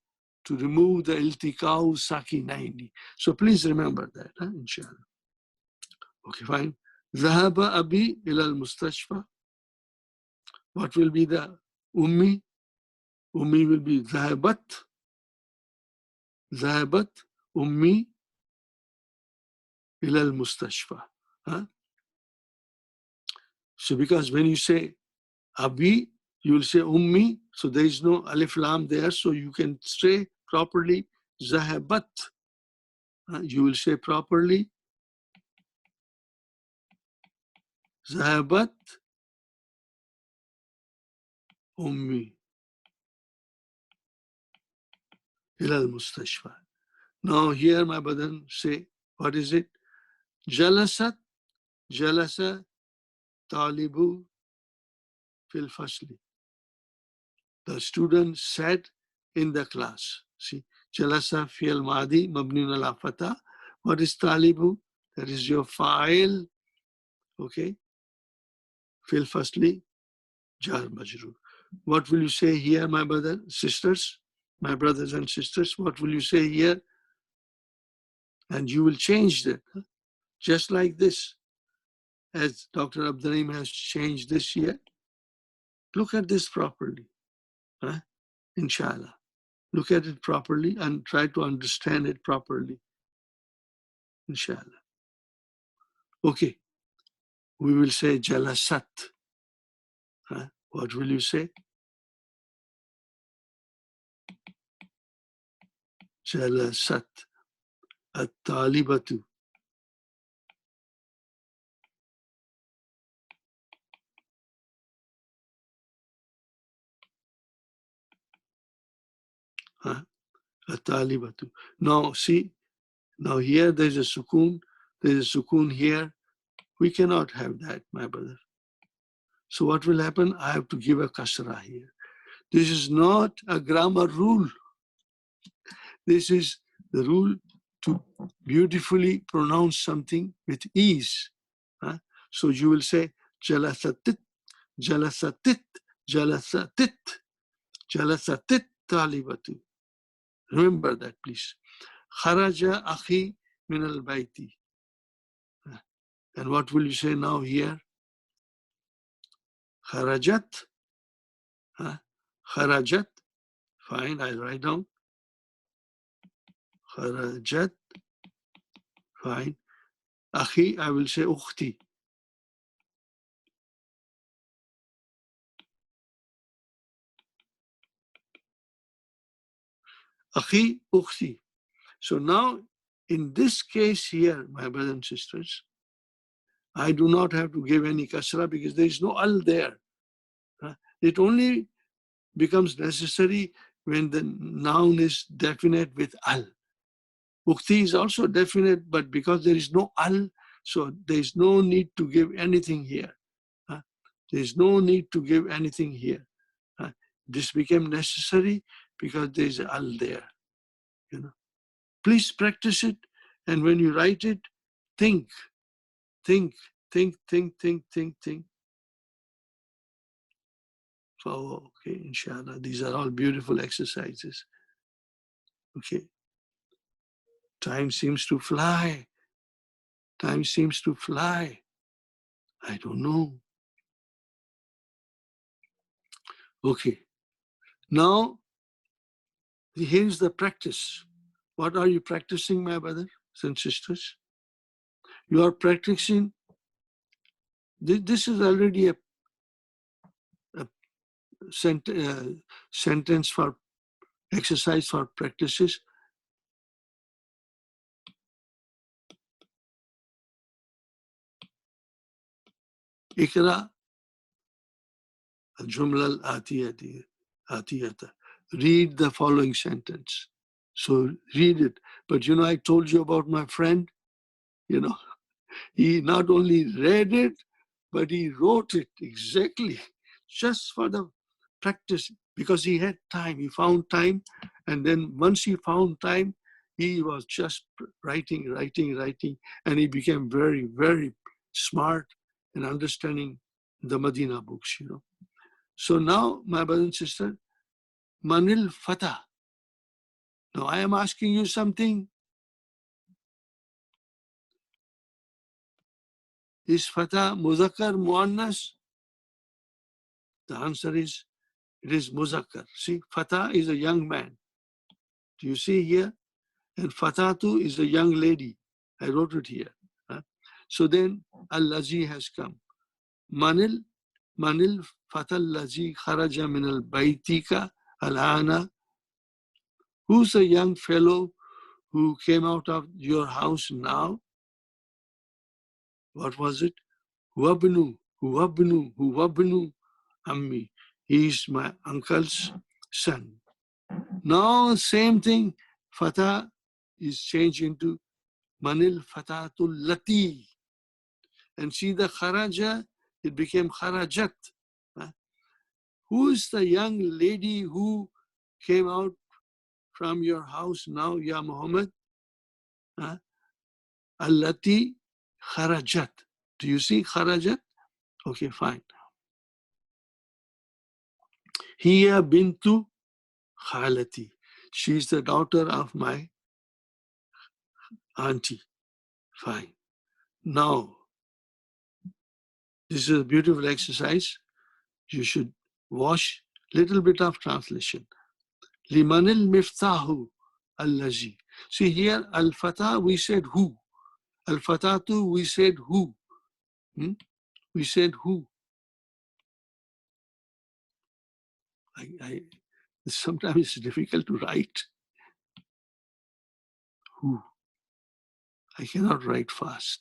to remove the iltikau sakinaini. So please remember that, inshallah. Okay, fine. Zahaba abi ila al-mustashfa. What will be the ummi? Ummi will be zahabat. Zahabat ummi ila al-mustashfa. So because when you say abi, you will say ummi, so there is no alif lam there, so you can say properly zahabat. You will say properly zahabat ummi ila al-mustashfa. Now here my brother say, what is it? Jalasat, jalasa talibu fil fasli. The student sat in the class. See, jalasa fi'al madi mabniun ala fatha. What is talibu? That is your fa'il. Okay. Fil fasli jar majrur. What will you say here, my sisters, my brothers and sisters? What will you say here? And you will change that, just like this, as Dr. Abdurrahim has changed this here. Look at this properly, inshallah. Look at it properly and try to understand it properly, inshallah. Okay, we will say jalasat. What will you say? Jalasat at-talibatu. At-talibatu. Now see, now here there's a sukun, there's a sukun here. We cannot have that, my brother. So what will happen? I have to give a kasra here. This is not a grammar rule. This is the rule to beautifully pronounce something with ease. So you will say jalasatit, jalasatit, jalasatit, jalasatit talibatu. Remember that, please. Kharaja akhi min al-bayti. And what will you say now here? Kharajat Kharajat. Fine, I'll write down. Kharajat. Fine. Akhi, I will say ukhti. Akhi, ukhti. So now, in this case here, my brothers and sisters, I do not have to give any kasra because there is no al there. It only becomes necessary when the noun is definite with al. Ukhti is also definite, but because there is no al, so there is no need to give anything here. There is no need to give anything here. This became necessary because there is al there. You know, please practice it, and when you write it, think, think, think, think, think, think, think. So, okay, inshallah, these are all beautiful exercises. Okay, time seems to fly. Time seems to fly. I don't know. Okay, now here's the practice. What are you practicing, my brothers and sisters? You are practicing. This is already a sentence for exercise for practices. Ikra al-jumla al-atiyata. Read the following sentence. So read it. But you know, I told you about my friend. You know, he not only read it, but he wrote it exactly just for the practice because he had time. He found time. And then once he found time, he was just writing, writing, writing. And he became very, very smart in understanding the Madina books, you know. So now, my brother and sister, Manil Fatah. Now I am asking you something. Is Fatah Muzakkar Muannas? The answer is, it is Muzakkar. See, Fatah is a young man. Do you see here? And Fatatu is a young lady. I wrote it here. So then Al-Lazi has come. Manil Fatal Lazi Kharaja min al-Baitika al-Ana. Who's the young fellow who came out of your house now? What was it? Huwabnu, Ammi. He is my uncle's son. Now, same thing, Fatah is changed into Manil Fatatul Lati. And see the Kharaja, it became Kharajat. Who is the young lady who came out from your house now, Ya Muhammad? Allati Kharajat. Do you see Kharajat? Okay, fine. Hiya bintu Khalati. She's the daughter of my auntie. Fine. Now, this is a beautiful exercise. You should watch little bit of translation. Limanil miftahu allazi. See here, al-fatah, we said who. Al-fatatu, we said who. We said who. Sometimes it's difficult to write. Who. I cannot write fast.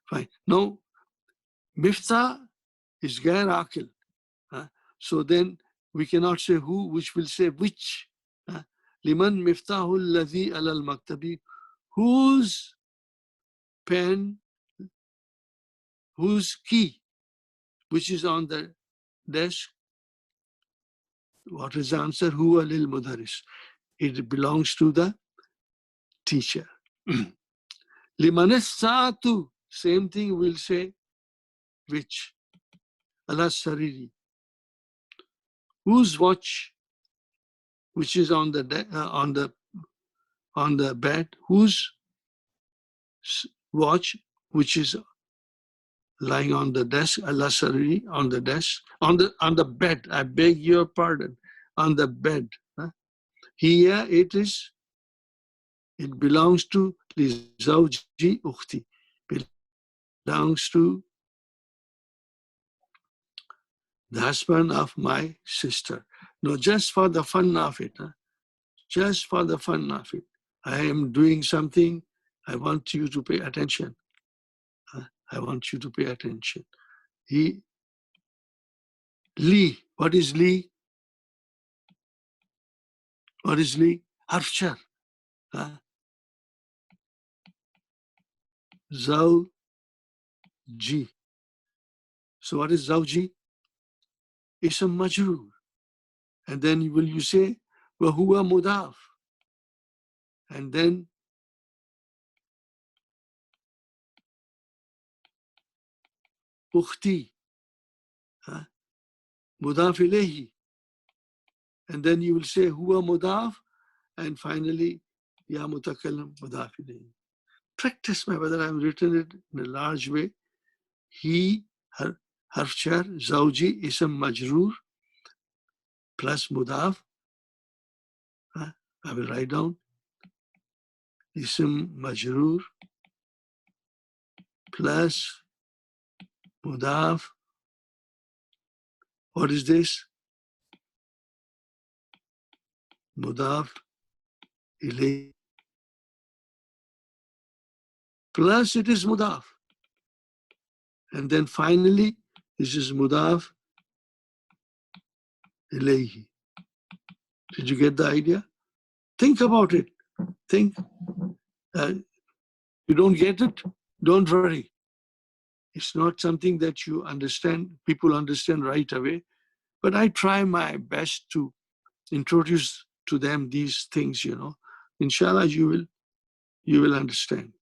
Fine. Now, miftah is gair akil. So then we cannot say who, which will say which. Liman miftahul ladhi alal maktabi. Whose pen, whose key, which is on the desk. What is the answer? Huwa lil mudaris. It belongs to the teacher. Limanis saatu. Same thing we'll say which. Ala sariri. Whose watch, which is on the bed. Whose watch, which is lying on the desk, Allah sorry, on the desk, on the bed. I beg your pardon, on the bed. Here it belongs to Zawji Ukhti, belongs to the husband of my sister. No, just for the fun of it, just for the fun of it. I am doing something, I want you to pay attention. I want you to pay attention. Li, what is Li? What is Li? Harfchar. Zawji. So what is Zawji? Ism majroor. And then you say, Wahuwa mudaf. And then Ukhti. Mudaf ilayhi. And then you will say Huwa mudaf. And finally, Ya mutakallim mudaf ilayhi. Practice, my brother. I've written it in a large way. He, her, harfchar, zawji, ism majroor, plus mudaf. I will write down ism majroor plus mudaf. What is this? Mudaf ilayhi. Plus it is mudaf. And then finally, this is mudaf ilayhi. Did you get the idea? Think about it. Think. You don't get it? Don't worry. It's not something that you understand, people understand right away. But I try my best to introduce to them these things, Inshallah, you will understand.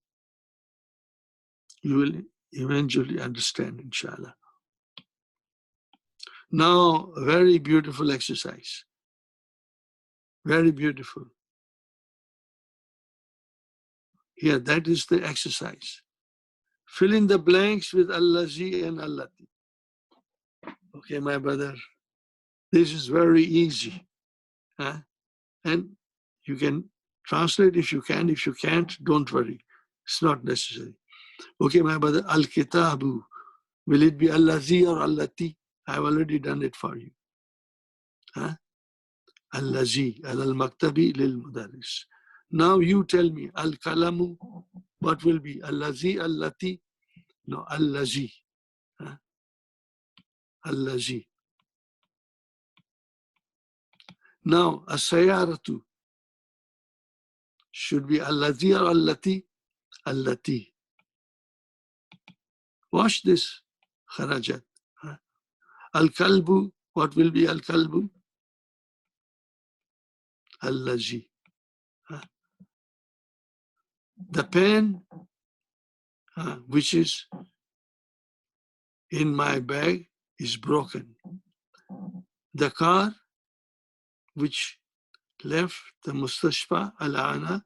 You will eventually understand, inshallah. Now, a very beautiful exercise. Very beautiful. Here, that is the exercise. Fill in the blanks with Allazi and Allati. Okay, my brother. This is very easy. And you can translate if you can. If you can't, don't worry. It's not necessary. Okay, my brother. Al-Kitabu. Will it be Allazi or Allati? I've already done it for you. Allazi. Al-Maktabi lil-Mudaris. Now you tell me. Al-Kalamu. What will be? Allazi, Allati? No, Allazi. Allazi. Now, as-sayaratu should be Allazi or Allati? Allati. Watch this. Kharajat. Al-kalbu, what will be al-kalbu? Allazi. The pen, which is in my bag, is broken. The car, which left the mustashfa al-ana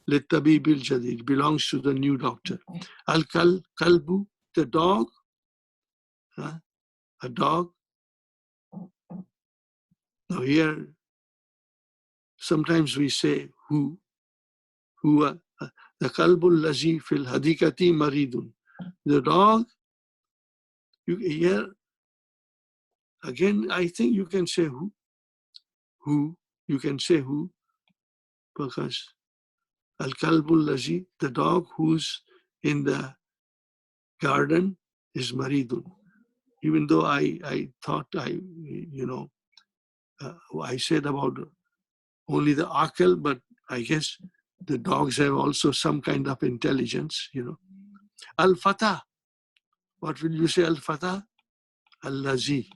lit-tabib al-jadid, belongs to the new doctor. Al-kalbu, the dog, a dog. Now here, sometimes we say who the kalbul lazi fil hadikati maridun. The dog, here, again, I think you can say who, you can say who, because al-kalbul lazi, the dog who's in the garden is maridun. Even though I thought I said about only the akal, but I guess the dogs have also some kind of intelligence, Al-Fatah. What will you say, Al-Fatah? Al-Lazi.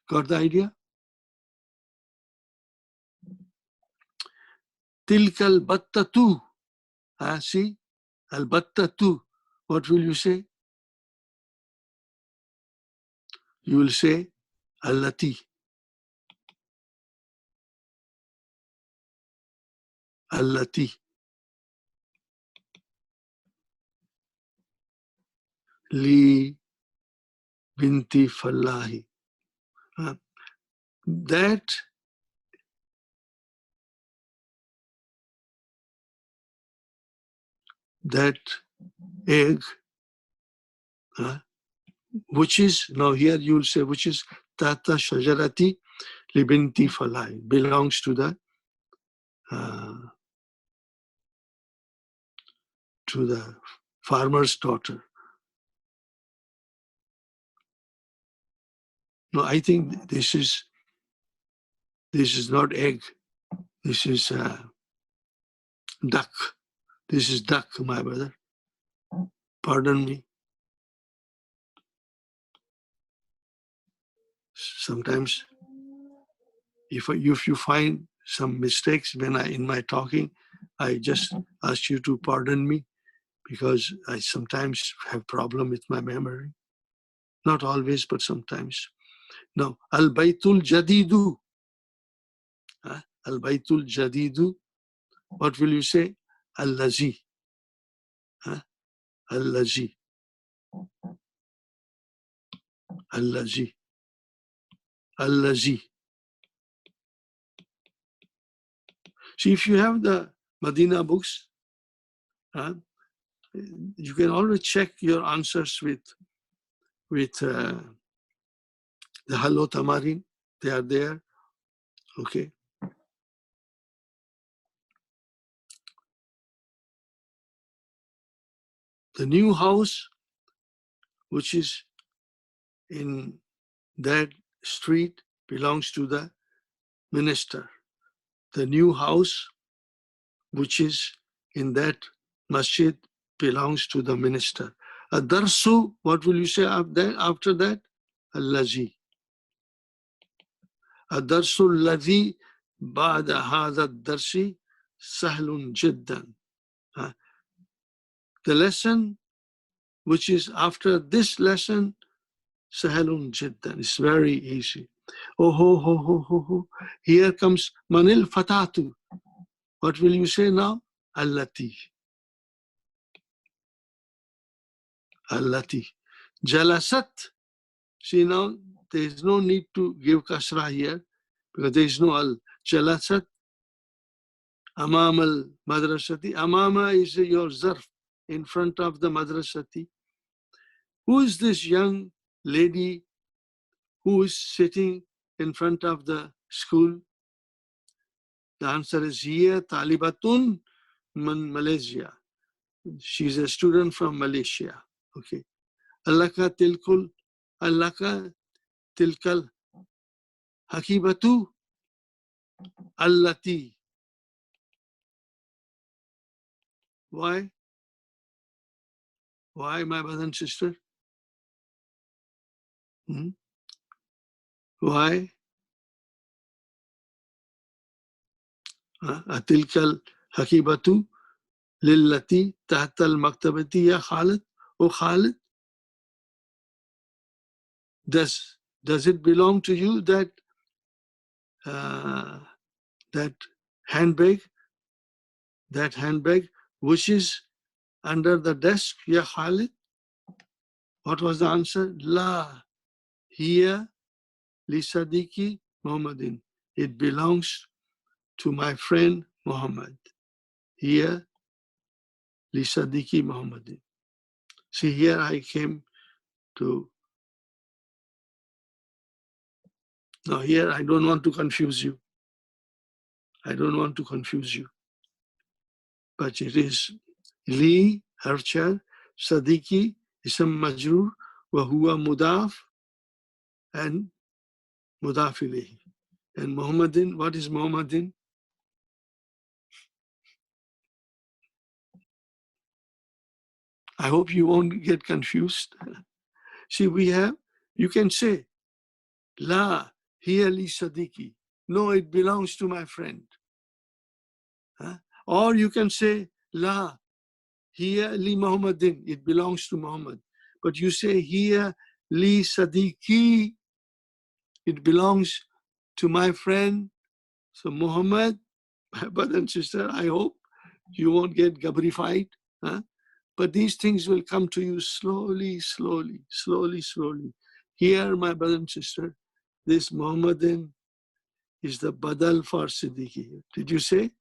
Got the idea? Tilka al-battatu. See? Al-battatu. What will you say? You will say Allati. Allati. li binti fallahi. That egg, which is, now here you will say, which is tata shajarati li binti fallahi, belongs to the farmer's daughter. No, I think this is not egg. This is duck. This is duck, my brother. Pardon me. Sometimes, if you find some mistakes in my talking, I just ask you to pardon me, because I sometimes have problem with my memory. Not always, but sometimes. Now, al-baytul jadidu. Al-baytul jadidu. What will you say? Al-lazi. Al-lazi. Al-lazi. Al-lazi. See, if you have the Madina books, you can always check your answers with the Hallo Tamarin. They are there. Okay. The new house, which is in that street, belongs to the minister. The new house, which is in that masjid, belongs to the minister. A darsu, what will you say after that? Al-lazi. A darsu al-lazi ba'da hadha ad-darsi sahlun jiddan. The lesson which is after this lesson, sahlun jiddan. It's very easy. Oh ho ho ho ho ho. Here comes manil fatatu. What will you say now? Allati. Allati. Jalasat. See now, there is no need to give kasra here, because there is no al. Jalasat. Amam al madrasati. Amama is your zarf, in front of the madrasati. Who is this young lady who is sitting in front of the school? The answer is here, Talibatun min Malaysia. She's a student from Malaysia. Okay. Allaka tilkal hakibatu allati. Why? Why, my brother and sister? Why? Tilkal hakibatu lillati tahta al-maktabati ya Khalid. Oh Khalid, does it belong to you, that handbag, which is under the desk, ya Khalid? What was the answer? La, here li Sadiki Muhammadin. It belongs to my friend Muhammad. Here li Sadiki Muhammadin. See, here I came to. Now here I don't want to confuse you. I don't want to confuse you. But it is li, harchar, Sadiki, ism majrur, wa huwa mudaf, and mudaf ilayhi. And Muhammadin, what is Muhammadin? I hope you won't get confused. See, you can say, La, hiya li Sadiki. No, it belongs to my friend. Or you can say, La, hiya li Muhammadin. It belongs to Muhammad. But you say, hiya li Sadiki. It belongs to my friend. So Muhammad, my brother and sister, I hope you won't get gabrified. But these things will come to you slowly, slowly, slowly, slowly. Here, my brother and sister, this Muhammadan is the badal for Siddiqui. Did you say?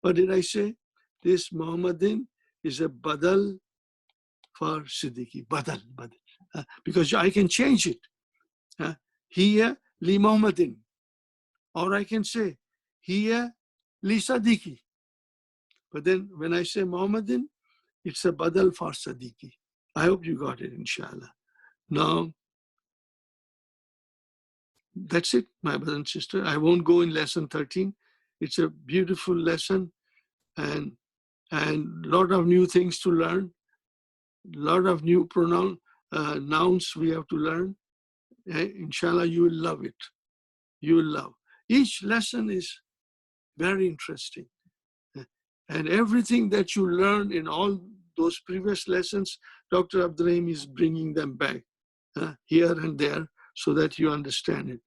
What did I say? This Muhammadan is a badal for Siddiqui. Badal, badal. Because I can change it. Here, li Muhammadin. Or I can say, here, li Siddiqui. But then when I say Muhammadin, it's a badal for Siddiqui. I hope you got it, inshallah. Now, that's it, my brother and sister. I won't go in lesson 13. It's a beautiful lesson and a lot of new things to learn, a lot of new nouns we have to learn. Inshallah, you will love it. You will love. Each lesson is very interesting. And everything that you learn in all those previous lessons, Dr. Abdurrahim is bringing them back here and there so that you understand it.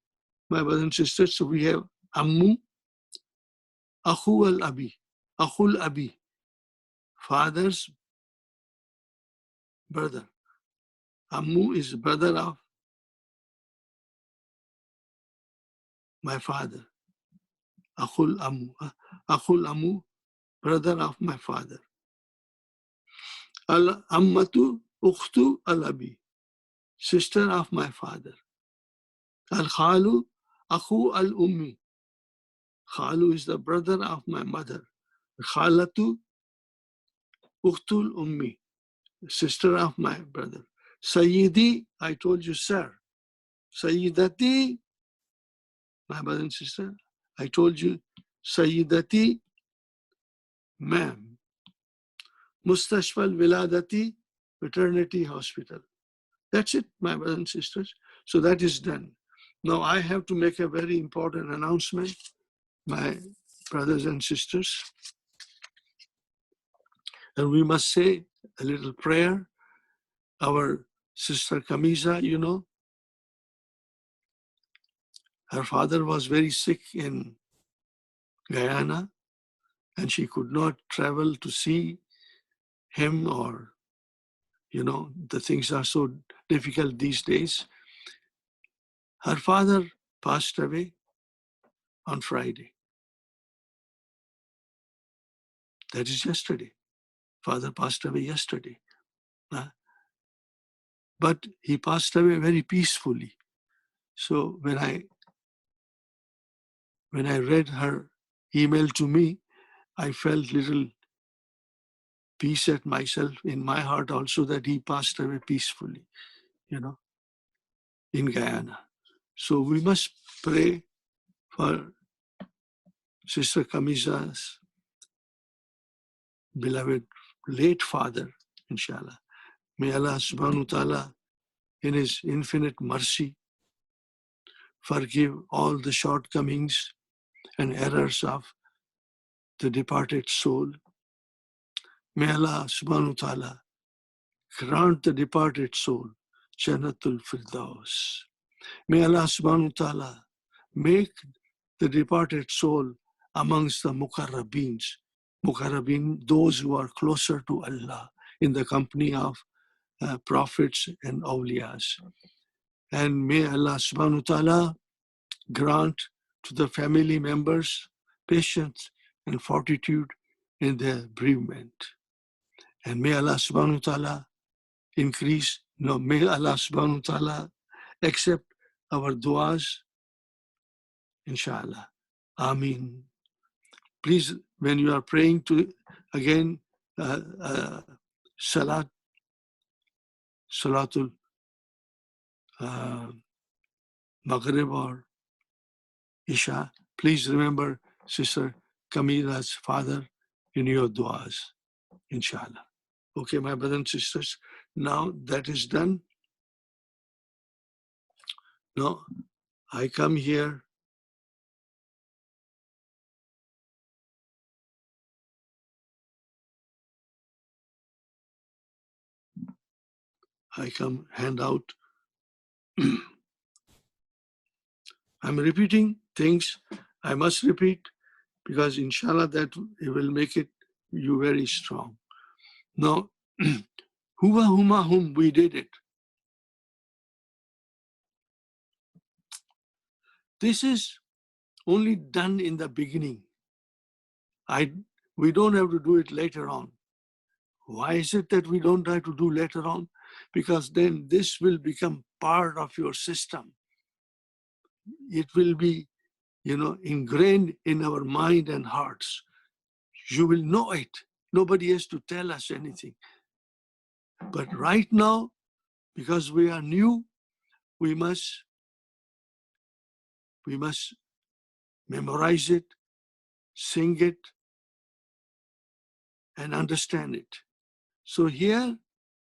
My brothers and sisters, so we have Ammu, Akhu al-Abi, Akhul Abi, father's brother. Ammu is brother of my father. Akhul Ammu, brother of my father. Al-Ammatu Ukhtu al-Abi, sister of my father. Al-Khalu Akhu al-Ummi, Khalu is the brother of my mother. Khalatu Ukhtul Ummi, sister of my brother. Sayyidi, I told you, sir. Sayyidati, my brother and sister, I told you, Sayyidati, ma'am. Mustashfal Viladati, maternity hospital. That's it, my brothers and sisters. So that is done. Now I have to make a very important announcement, my brothers and sisters. And we must say a little prayer. Our sister Kamisa, you know, her father was very sick in Guyana and she could not travel to see him, or, you know, the things are so difficult these days. Her father passed away on Friday. That is yesterday. Father passed away yesterday. But he passed away very peacefully. So when I read her email to me, I felt little peace at myself, in my heart also, that he passed away peacefully, you know, in Guyana. So we must pray for Sister Kamisa's beloved late father, inshallah. May Allah subhanahu wa ta'ala, in His infinite mercy, forgive all the shortcomings and errors of the departed soul. May Allah subhanahu wa ta'ala grant the departed soul Jannatul Firdaus. May Allah subhanahu wa ta'ala make the departed soul amongst the Muqarrabin, those who are closer to Allah, in the company of prophets and awliyas. And may Allah subhanahu wa ta'ala grant to the family members patience and fortitude in their bereavement. And may Allah subhanahu wa ta'ala may Allah subhanahu wa ta'ala accept our du'as, inshallah. Ameen. Please, when you are praying to, again, Salatul Maghrib or Isha, please remember Sister Kamila's father in your du'as, inshallah. Okay, my brothers and sisters, now that is done. Now I come here hand out. I'm repeating things I must repeat because inshallah that it will make it you very strong. Now, Huwa, huma, hum, we did it. This is only done in the beginning. We don't have to do it later on. Why is it that we don't try to do later on? Because then this will become part of your system. It will be, ingrained in our mind and hearts. You will know it. Nobody has to tell us anything. But right now, because we are new, we must memorize it, sing it, and understand it. So here,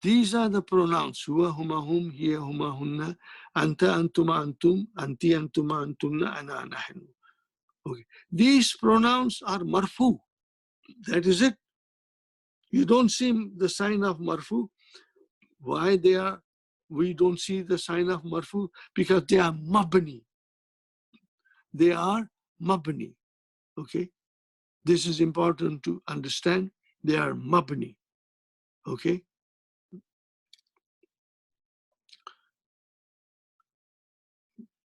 these are the pronouns. Huwa, huma, hum, hiya, huma, hunna, anta, antuma, antum, anti, antuma, antumna, ana, nahnu. Okay. These pronouns are marfu. That is it. You don't see the sign of marfu. Why we don't see the sign of marfu? Because they are mabni. They are mabni. Okay. This is important to understand. They are mabni. Okay.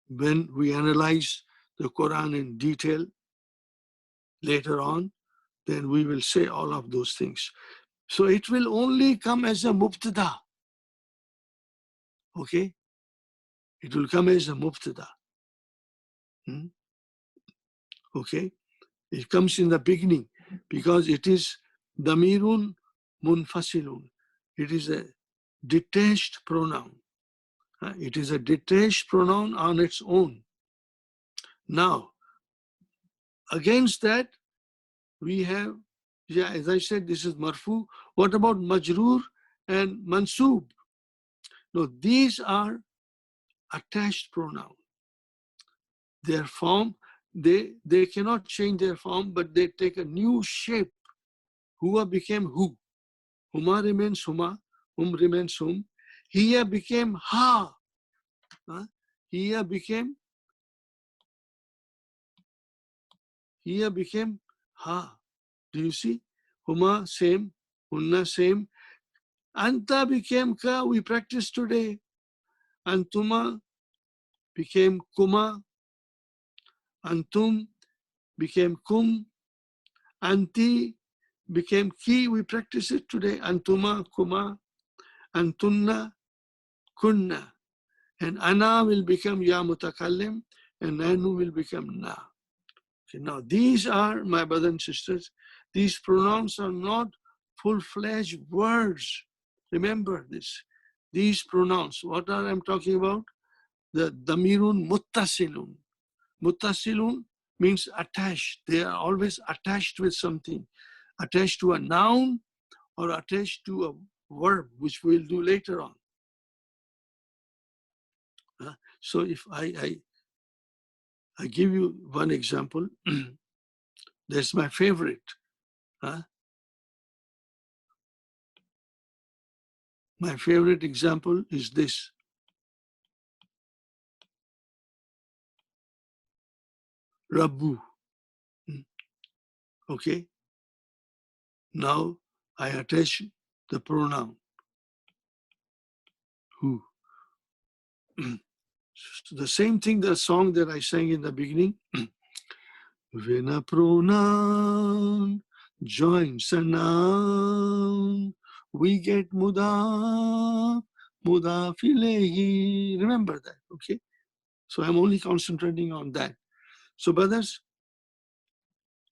When we analyze the Quran in detail later on, then we will say all of those things. So it will only come as a mubtada. Okay? It will come as a mubtada. Okay? It comes in the beginning because it is damirun munfasilun. It is a detached pronoun. It is a detached pronoun on its own. Now, against that, we have, as I said, this is marfu. What about majroor and mansub? No, these are attached pronouns. Their form, they cannot change their form, but they take a new shape. Huwa became hu. Huma remains huma. Hum remains hum. Hiya became ha. Hiya became ha. Do you see? Huma same. Hunna same. Anta became ka. We practiced today. Antuma became kuma. Antum became kum. Anti became ki. We practiced it today. Antuma, kuma. Antunna, kunna. And ana will become ya mutakallim. And nanu will become na. Okay, now, these are, my brothers and sisters, these pronouns are not full-fledged words. Remember this. These pronouns, what are I'm talking about? The damirun muttasilun. Muttasilun means attached. They are always attached with something. Attached to a noun or attached to a verb, which we'll do later on. So if I give you one example, that's my favorite. My favorite example is this. Rabbu. Okay. Now I attach the pronoun who. The same thing, the song that I sang in the beginning. When a pronoun joins a noun, we get mudaf ilayhi. Remember that, okay? So I'm only concentrating on that. So brothers,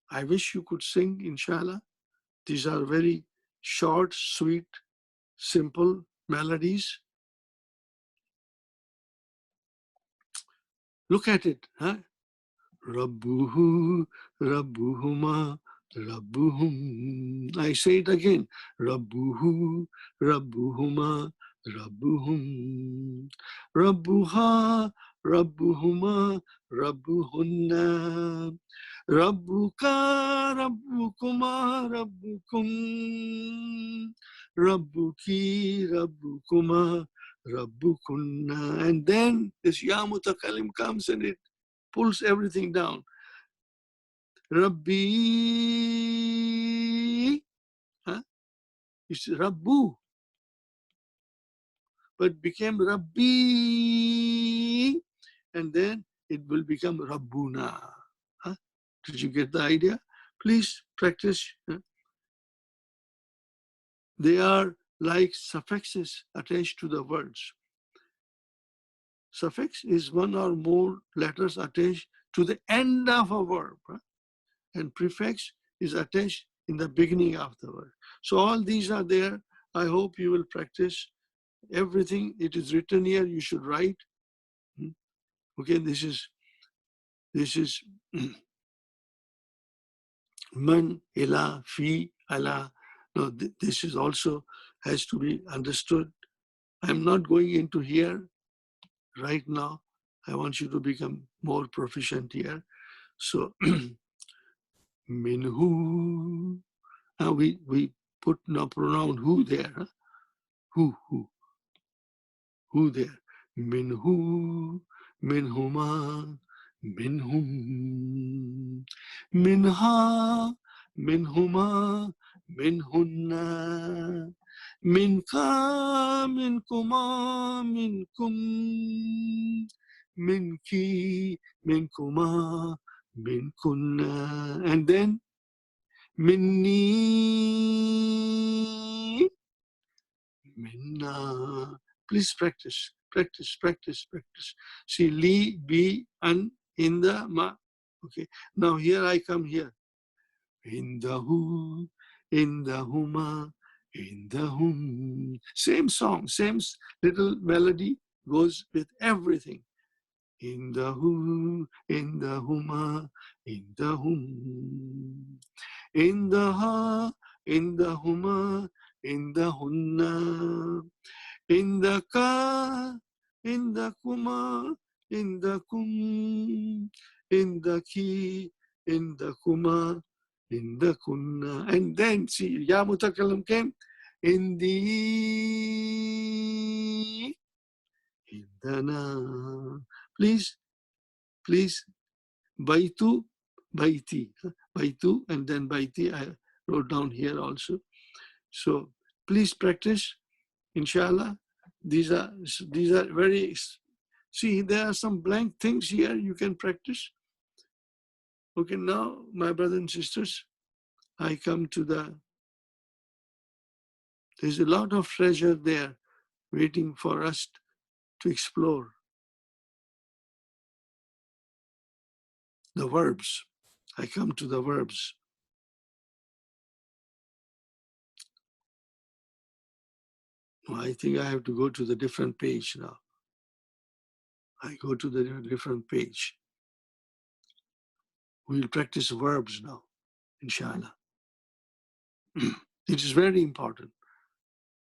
I wish you could sing, inshallah. These are very short, sweet, simple melodies. Look at it. Huh? Rabbuhu, Rabbuhuma, Rabbuhum. I say it again. Rabbuhu, Rabbuhuma, Rabbuhum. Rabbuha, Rabbuhuma, Rabbuhunna. Rabbuka, Rabbukuma, Rabbukum. Rabbuki, Rabbukuma, Rabbukunna. And then this Ya Mutakalim comes and it pulls everything down. Rabbi. Huh? It's Rabbu, but became Rabbi, and then it will become Rabbuna. Huh? Did you get the idea? Please practice. They are like suffixes attached to the words. Suffix is one or more letters attached to the end of a verb, and prefix is attached in the beginning of the word. So all these are there. I hope you will practice everything. It is written here. You should write. Okay, this is man, ila, fi, ala. No, this is also has to be understood. I'm not going into here right now. I want you to become more proficient here. So, minhu. We put no pronoun who there. Huh? Who there? Minhu, minhuma, minhum, minha, minhuma, minhunna, minka, minkuma, minkum, minki, minkuma, minkunna, and then minni, minna. Please practice, practice, practice, practice. See, li, bi, an, in the, ma. Okay. Now here I come here. In the who, in the huma, in the whom. Same song, same little melody goes with everything. In the who, in the huma, in the whom. In the ha, in the huma, in the hunna. In the ka, in the kuma, in the kum, in the ki, in the kuma, in the kunna. And then see, Ya Mutakallim came in the na. Please, baitu, baiti, baitu, and then baiti. I wrote down here also. So please practice. Inshallah, these are very, see, there are some blank things here you can practice. Okay, now, my brothers and sisters, I come to there's a lot of treasure there waiting for us to explore. The verbs. I come to the verbs. I think I have to go to the different page now. I go to the different page. We'll practice verbs now, inshallah. It is very important,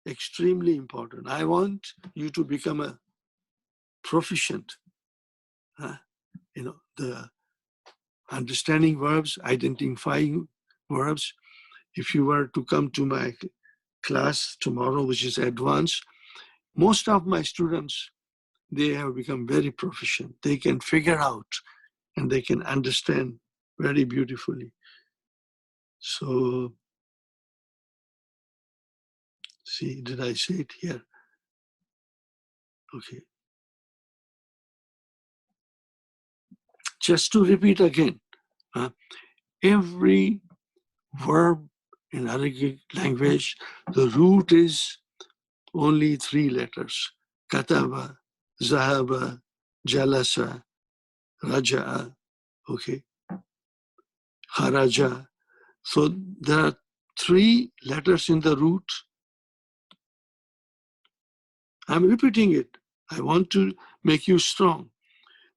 extremely important. I want you to become a proficient, the understanding verbs, identifying verbs. If you were to come to my class tomorrow, which is advanced, most of my students, they have become very proficient. They can figure out and they can understand very beautifully. So, see, did I say it here? Okay. Just to repeat again, every verb in Arabic language, the root is only 3 letters. Kataba, Zahaba, Jalasa, Raja'a, okay, Kharaja. So there are 3 letters in the root. I'm repeating it. I want to make you strong.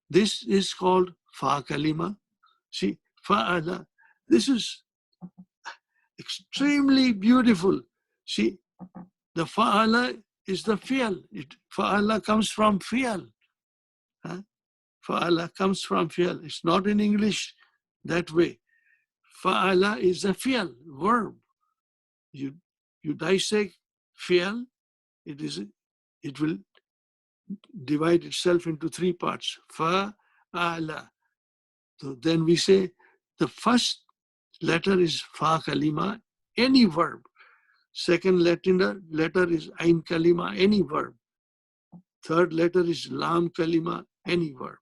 This is called Fa Kalima. See, Fa'ala. This is extremely beautiful. See, the Fa'ala is the fi'al. Fa'ala comes from fi'al. Fa'ala comes from fi'al. It's not in English that way. Fa'ala is a fi'al, verb. You dissect fi'al, it will divide itself into 3 parts. Fa'ala. So then we say the first letter is fa kalima, any verb. Second letter is Ain Kalima, any verb. Third letter is Lam Kalima, any verb.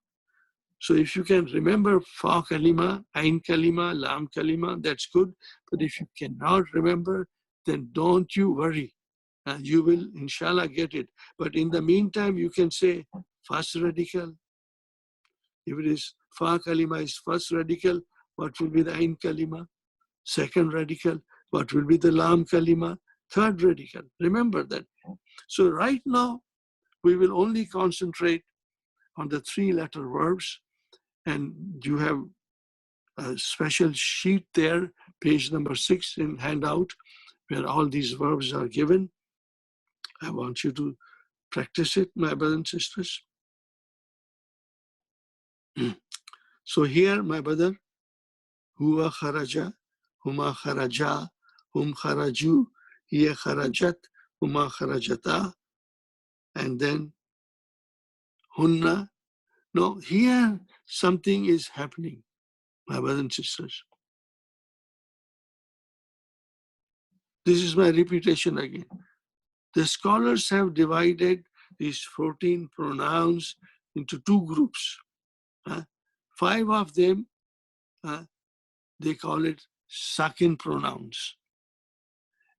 So if you can remember Fa Kalima, Ain Kalima, Lam Kalima, that's good. But if you cannot remember, then don't you worry. You will, inshallah, get it. But in the meantime, you can say first radical. If it is Fa Kalima is first radical, what will be the Ain Kalima? Second radical, what will be the Lam Kalima? Third radical. Remember that. So right now, we will only concentrate on the three-letter verbs. And you have a special sheet there, page number 6 in handout, where all these verbs are given. I want you to practice it, my brothers and sisters. So here, my brother, huwa kharaja, huma kharaja, hum kharaju, hiya kharajat, huma kharajata, and then hunna. No, here something is happening, my brothers and sisters. This is my repetition again. The scholars have divided these 14 pronouns into two groups. 5 of them, they call it sakin pronouns.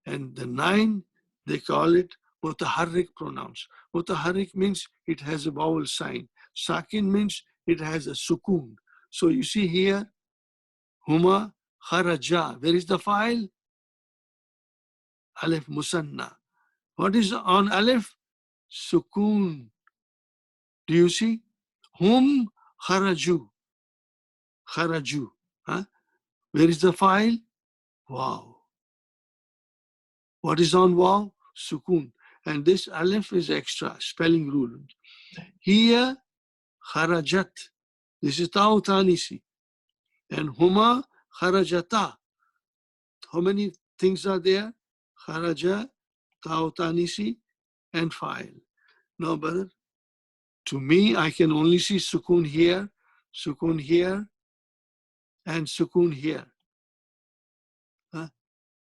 And the 9, they call it mutaharrik pronouns. Mutaharrik means it has a vowel sign. Sakin means it has a sukun. So you see here, huma kharaja. Where is the file? Alif musanna. What is on alif? Sukun. Do you see? Hum kharaju. Kharaju. Where is the file? Wow. What is on wow? Sukun. And this alif is extra, spelling rule. Here, kharajat. This is ta'u tanisi. And huma kharajata. How many things are there? Kharaja, ta'u tanisi, and file. No, brother. To me, I can only see sukun here, and sukun here.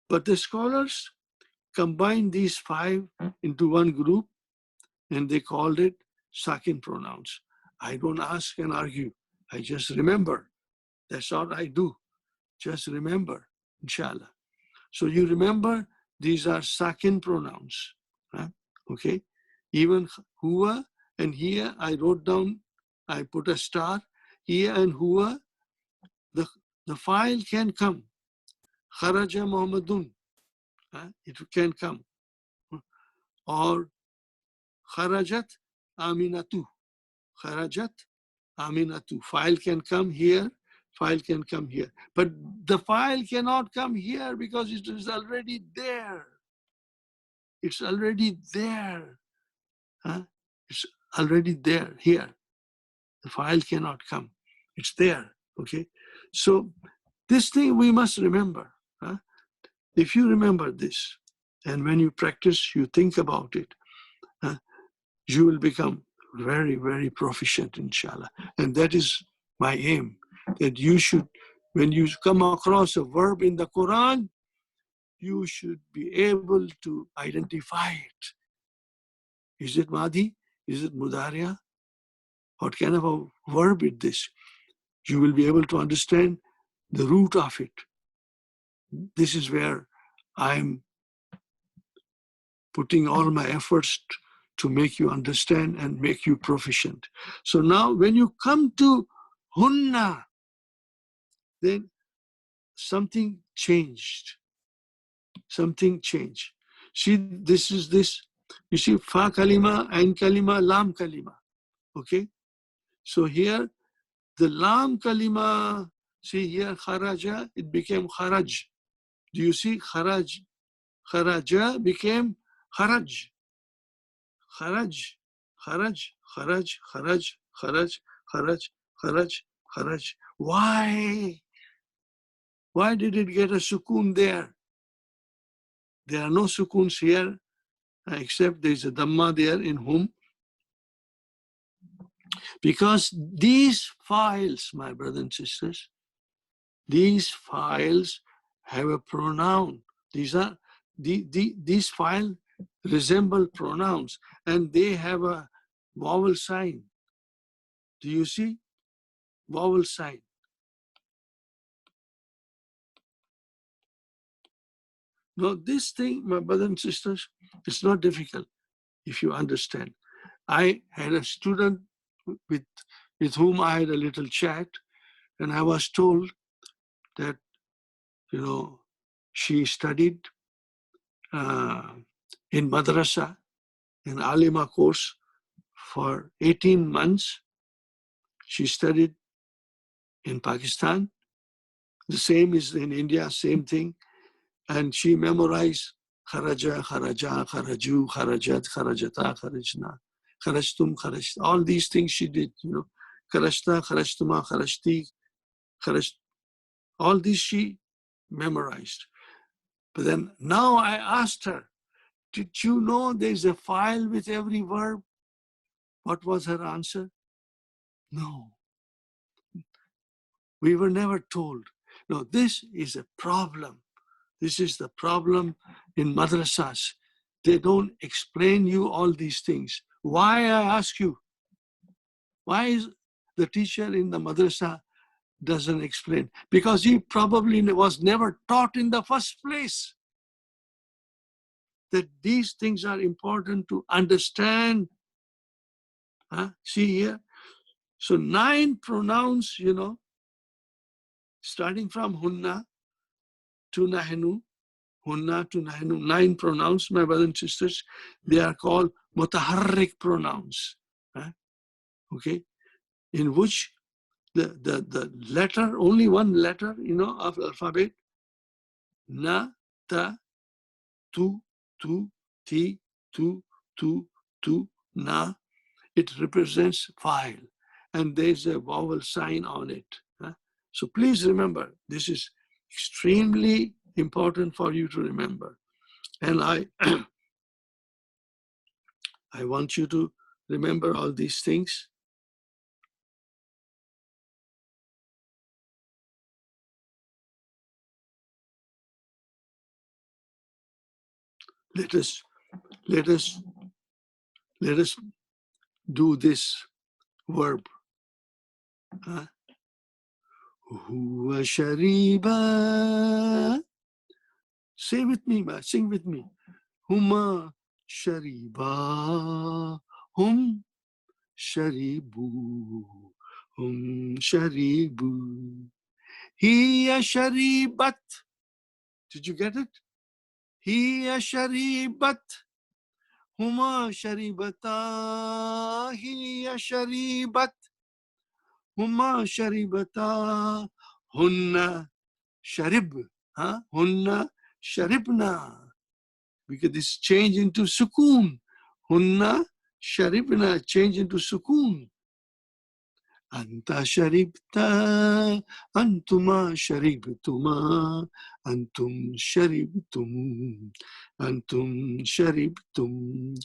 But the scholars combined these 5 into one group, and they called it sakin pronouns. I don't ask and argue. I just remember. That's all I do. Just remember, inshallah. So you remember these are sakin pronouns. Okay? Even huwa, and here I wrote down, I put a star. Here and huwa, the file can come. Kharaja Muhammadun. It can come. Or kharajat aminatu. Kharajat aminatu. File can come here, file can come here. But the file cannot come here because it is already there. It's already there. It's already there, here. The file cannot come. It's there, okay? So this thing we must remember. If you remember this, and when you practice, you think about it, you will become very, very proficient, inshallah. And that is my aim, that you should, when you come across a verb in the Quran, you should be able to identify it. Is it Madi? Is it Mudariya? What kind of a verb is this? You will be able to understand the root of it. This is where I'm putting all my efforts to make you understand and make you proficient. So now when you come to hunna, then something changed. Something changed. See, this is this. You see, fa kalima, ain kalima, lam kalima. Okay? So here, the lam kalima, see here, kharaja, it became kharaj. Do you see kharaj? Kharaja became kharaj. Kharaj, kharaj, kharaj, kharaj, kharaj, kharaj, kharaj, kharaj. Why? Why did it get a sukun there? There are no sukuns here, except there is a dhamma there in whom. Because these files, my brothers and sisters, these files have a pronoun. These are these files resemble pronouns, and they have a vowel sign. Do you see? Vowel sign. Now, this thing, my brothers and sisters, it's not difficult if you understand. I had a student with whom I had a little chat, and I was told that, she studied in madrasa, in Alima course, for 18 months. She studied in Pakistan. The same is in India, same thing. And she memorized kharaja, kharaja, kharaju, kharajat, kharajata, kharajna, kharajtum, kharajt. All these things she did, kharajta, kharajtuma, kharajti, kharaj. All these she memorized. But then now I asked her, did you know there's a file with every verb? What was her answer? No. We were never told. No, this is a problem. This is the problem in madrasas. They don't explain you all these things. Why, I ask you? Why is the teacher in the madrasa doesn't explain? Because he probably was never taught in the first place that these things are important to understand. See here. So 9 pronouns, starting from hunna to nahnu, hunna to nahnu, 9 pronouns, my brothers and sisters, they are called mutaharrik pronouns. Okay, in which the letter, only one letter, of alphabet, na, ta, tu, ti, tu, na, it represents file, and there's a vowel sign on it. So please remember, this is extremely important for you to remember. And I want you to remember all these things. Let us do this verb. Huwa shariba. Say with me, sing with me. Huma shariba. Hum sharibu. Hum sharibu. Hiya sharibat. Did you get it? Hiya sharibat. Huma sharibata. Hiya sharibat. Huma sharibata. Hunna sharib. Hunna sharibna. Because this change into sukoon. Hunna sharibna, change into sukoon. Anta sharibta, antuma sharibtuma, antum sharibtum, antum sharibtum,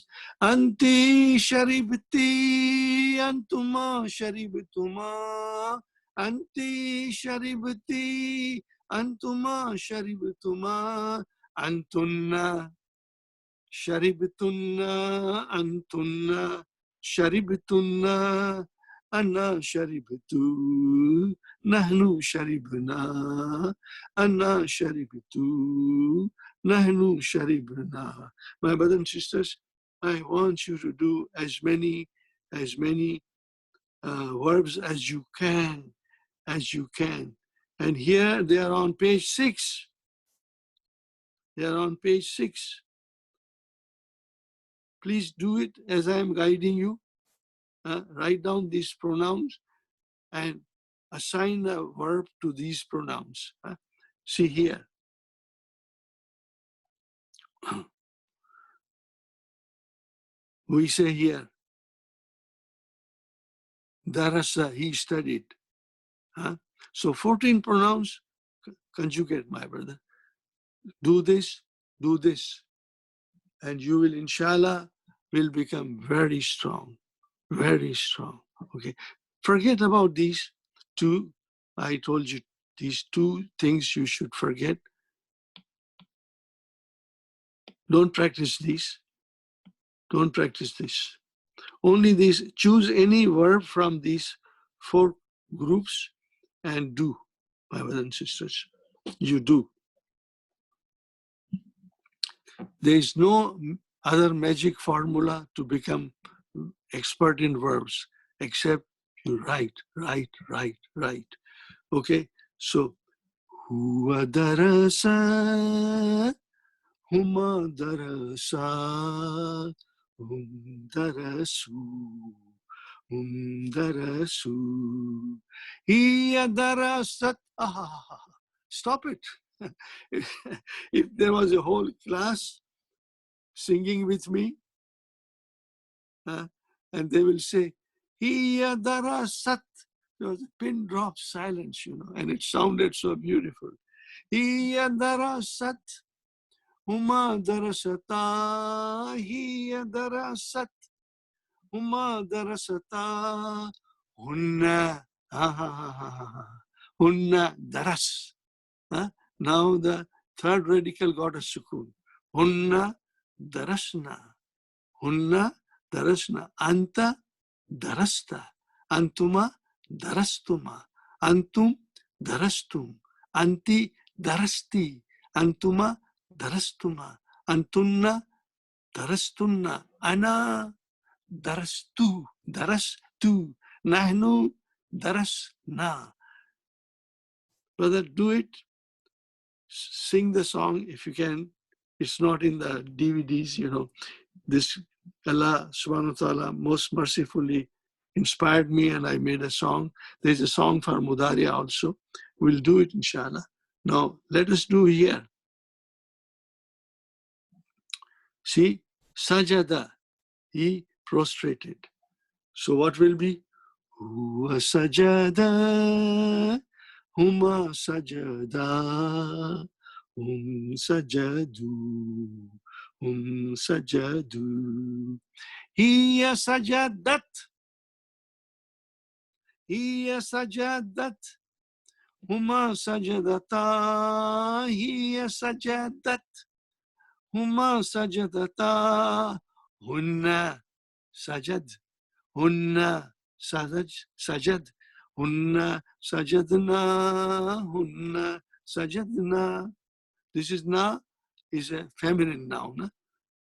anti sharibti, antuma sharibtuma, anti sharibti, antuma sharibtuma, antunna sharibtunna, antunna sharibtunna, Anna sharibtu, nahnu sharibna, Anna sharibtu, nahnu sharibna. My brothers and sisters, I want you to do as many verbs as you can, And here they are on page 6. They are on page 6. Please do it as I am guiding you. Write down these pronouns and assign a verb to these pronouns. See here. We say here, Darasa, he studied. So 14 pronouns, conjugate, my brother. Do this, and you will, inshallah, will become very strong, very strong. Okay, forget about these 2. I told you these 2 things you should forget. Don't practice these. Don't practice this. Only these, choose any verb from these 4 groups and do, my brothers and sisters. You do. There is no other magic formula to become expert in verbs except you write. Okay? So, huwa darasa, huma darasa, darasu, darasu, hiya darasat. Stop it. If there was a whole class singing with me, and they will say, hiya darasat. There was a pin drop silence, and it sounded so beautiful. Hiya darasat, huma darasata, hiya darasat, huma darasata, hunna, hunna daras. Now the third radical got a sukun. Hunna darasna. Hunna darasna. Anta darasta. Antuma darastuma. Antum darastum. Anti darasti. Antuma darastuma. Antunna darastunna. Ana darastu. Darastu. Nahnu darasna. Brother, do it. Sing the song if you can. It's not in the DVDs, This Allah subhanahu wa ta'ala most mercifully inspired me and I made a song. There's a song for Mudaria also. We'll do it inshallah. Now let us do here. See, sajada, he prostrated. So what will be? Huwa sajada, huma sajada, sajadu, sajadu. Hiya sajadat, hiya sajadat, huma sajadata, hiya sajadat, huma sajadata, hunna sajad, hunna sajad, hunna sajadna, hunna sajadna. This is na, is a feminine noun.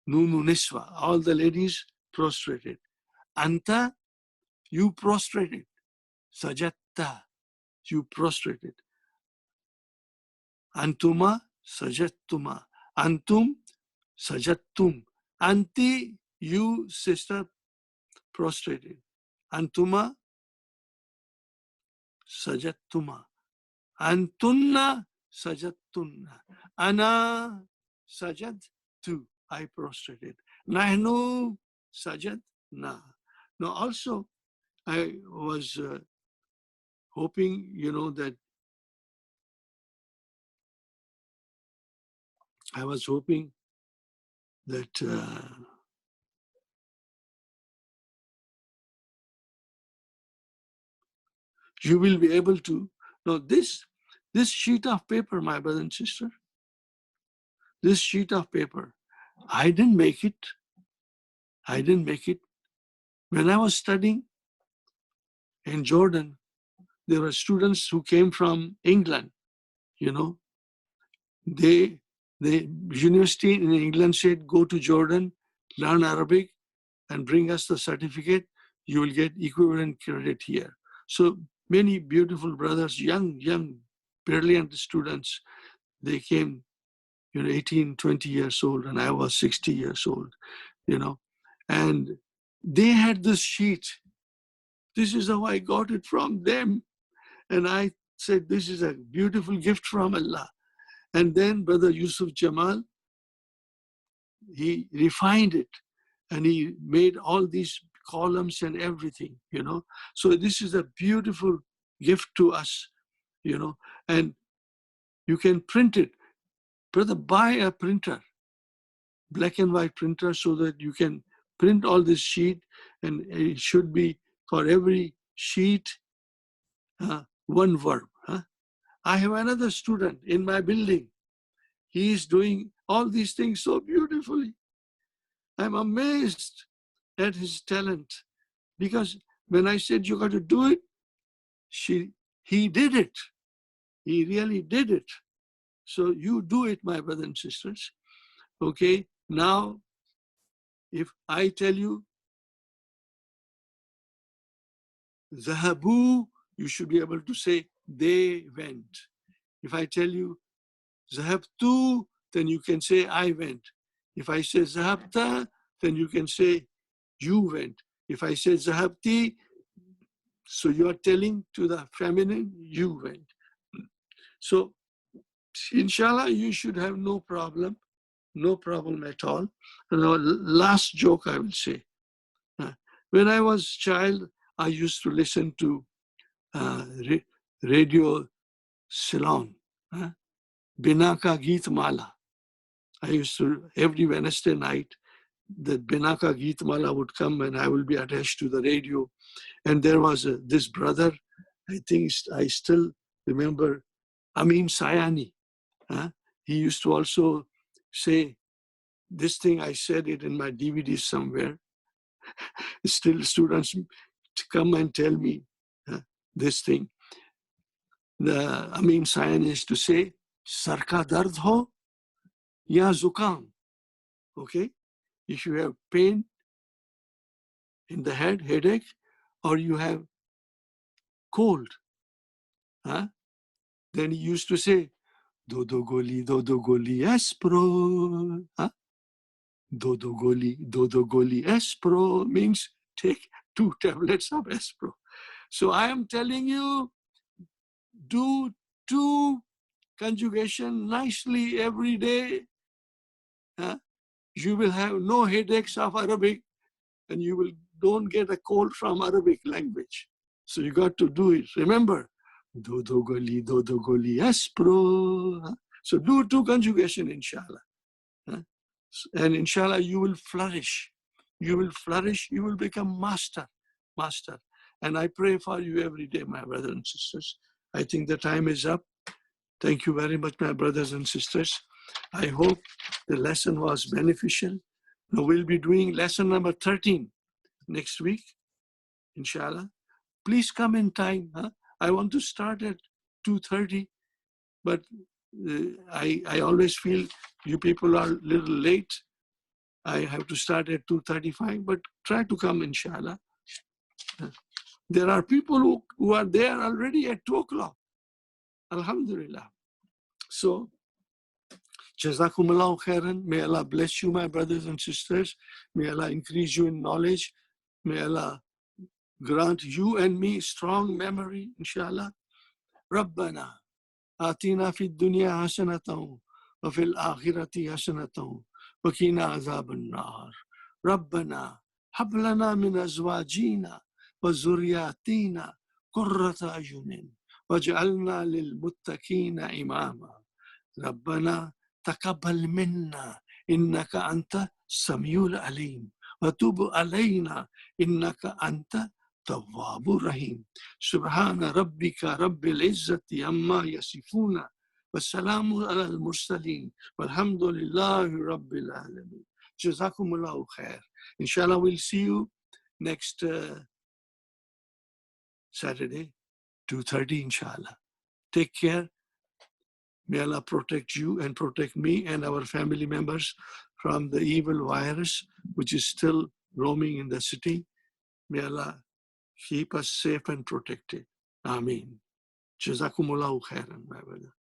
Nunu niswa. All the ladies prostrated. Anta, you prostrated. Sajatta, you prostrated. Antuma, sajattuma. Antum, sajattum. Anti, you sister prostrated. Antuma, sajattuma. Antunna, sajattunna. Ana, sajattu. I prostrated. Nahnu, sajatna. Now also, I was hoping, that you will be able to. Now this sheet of paper, my brother and sister, this sheet of paper, I didn't make it. When I was studying in Jordan, there were students who came from England, the university in England said, go to Jordan, learn Arabic, and bring us the certificate. You will get equivalent credit here. So many beautiful brothers, young, brilliant students, they came, 18, 20 years old, and I was 60 years old, and they had this sheet. This is how I got it from them. And I said, this is a beautiful gift from Allah. And then Brother Yusuf Jamal, he refined it and he made all these columns and everything, So this is a beautiful gift to us, and you can print it. Brother, buy a printer, black and white printer, so that you can print all this sheet, and it should be for every sheet, one verb. I have another student in my building. He is doing all these things so beautifully. I'm amazed at his talent, because when I said you got to do it, he did it. He really did it. So you do it, my brothers and sisters. Okay, now if I tell you Zahabu, you should be able to say they went. If I tell you Zahabtu, then you can say I went. If I say Zahabta, then you can say you went. If I say Zahabti, so you are telling to the feminine, you went. So inshallah, you should have no problem at all. And our last joke I will say. When I was a child, I used to listen to Radio Ceylon, Binaka Geet Mala. I used to, every Wednesday night, the Binaka Geet Mala would come and I will be attached to the radio. And there was this brother, I think I still remember, Amin Sayani. He used to also say, this thing, I said it in my DVD somewhere. Still students come and tell me this thing. The Amin Sayani is to say, Sar ka dard ho ya zukam. Okay? If you have pain in the head, headache, or you have cold, then he used to say, do goli espro. Do goli espro means take 2 tablets of espro. So I am telling you, do 2 conjugation nicely every day. You will have no headaches of Arabic, and you don't get a cold from Arabic language. So you got to do it. Remember, do goli espro. So do 2 conjugation, inshallah. And inshallah, you will flourish. You will flourish. You will become master. And I pray for you every day, my brothers and sisters. I think the time is up. Thank you very much, my brothers and sisters. I hope the lesson was beneficial. Now we'll be doing lesson number 13 next week, inshallah. Please come in time. I want to start at 2:30, but I always feel you people are a little late. I have to start at 2:35, but try to come, inshallah. There are people who are there already at 2 o'clock. Alhamdulillah. So, Jazakumullahu khairan. May Allah bless you, my brothers and sisters. May Allah increase you in knowledge. May Allah grant you and me strong memory, inshallah. Rabbana, atina fid dunya hasanatan, wa fil akhirati hasanatan, wa qina azaban nar. Rabbana, hab lana min azwajina wa zurriyatina qurrata ayunin, waj'alna lil muttaqina imama. ربنا تقبل منا إنك أنت السميع العليم وتب علينا إنك أنت التواب الرحيم سبحان ربك رب العزة عما يصفون والسلام على المرسلين والحمد لله رب العالمين. جزاكم الله خير. Inshallah, we'll see you next Saturday, 2:30, inshallah. Take care. May Allah protect you and protect me and our family members from the evil virus which is still roaming in the city. May Allah keep us safe and protected. Ameen. Jazakumullahu khairan, my brother.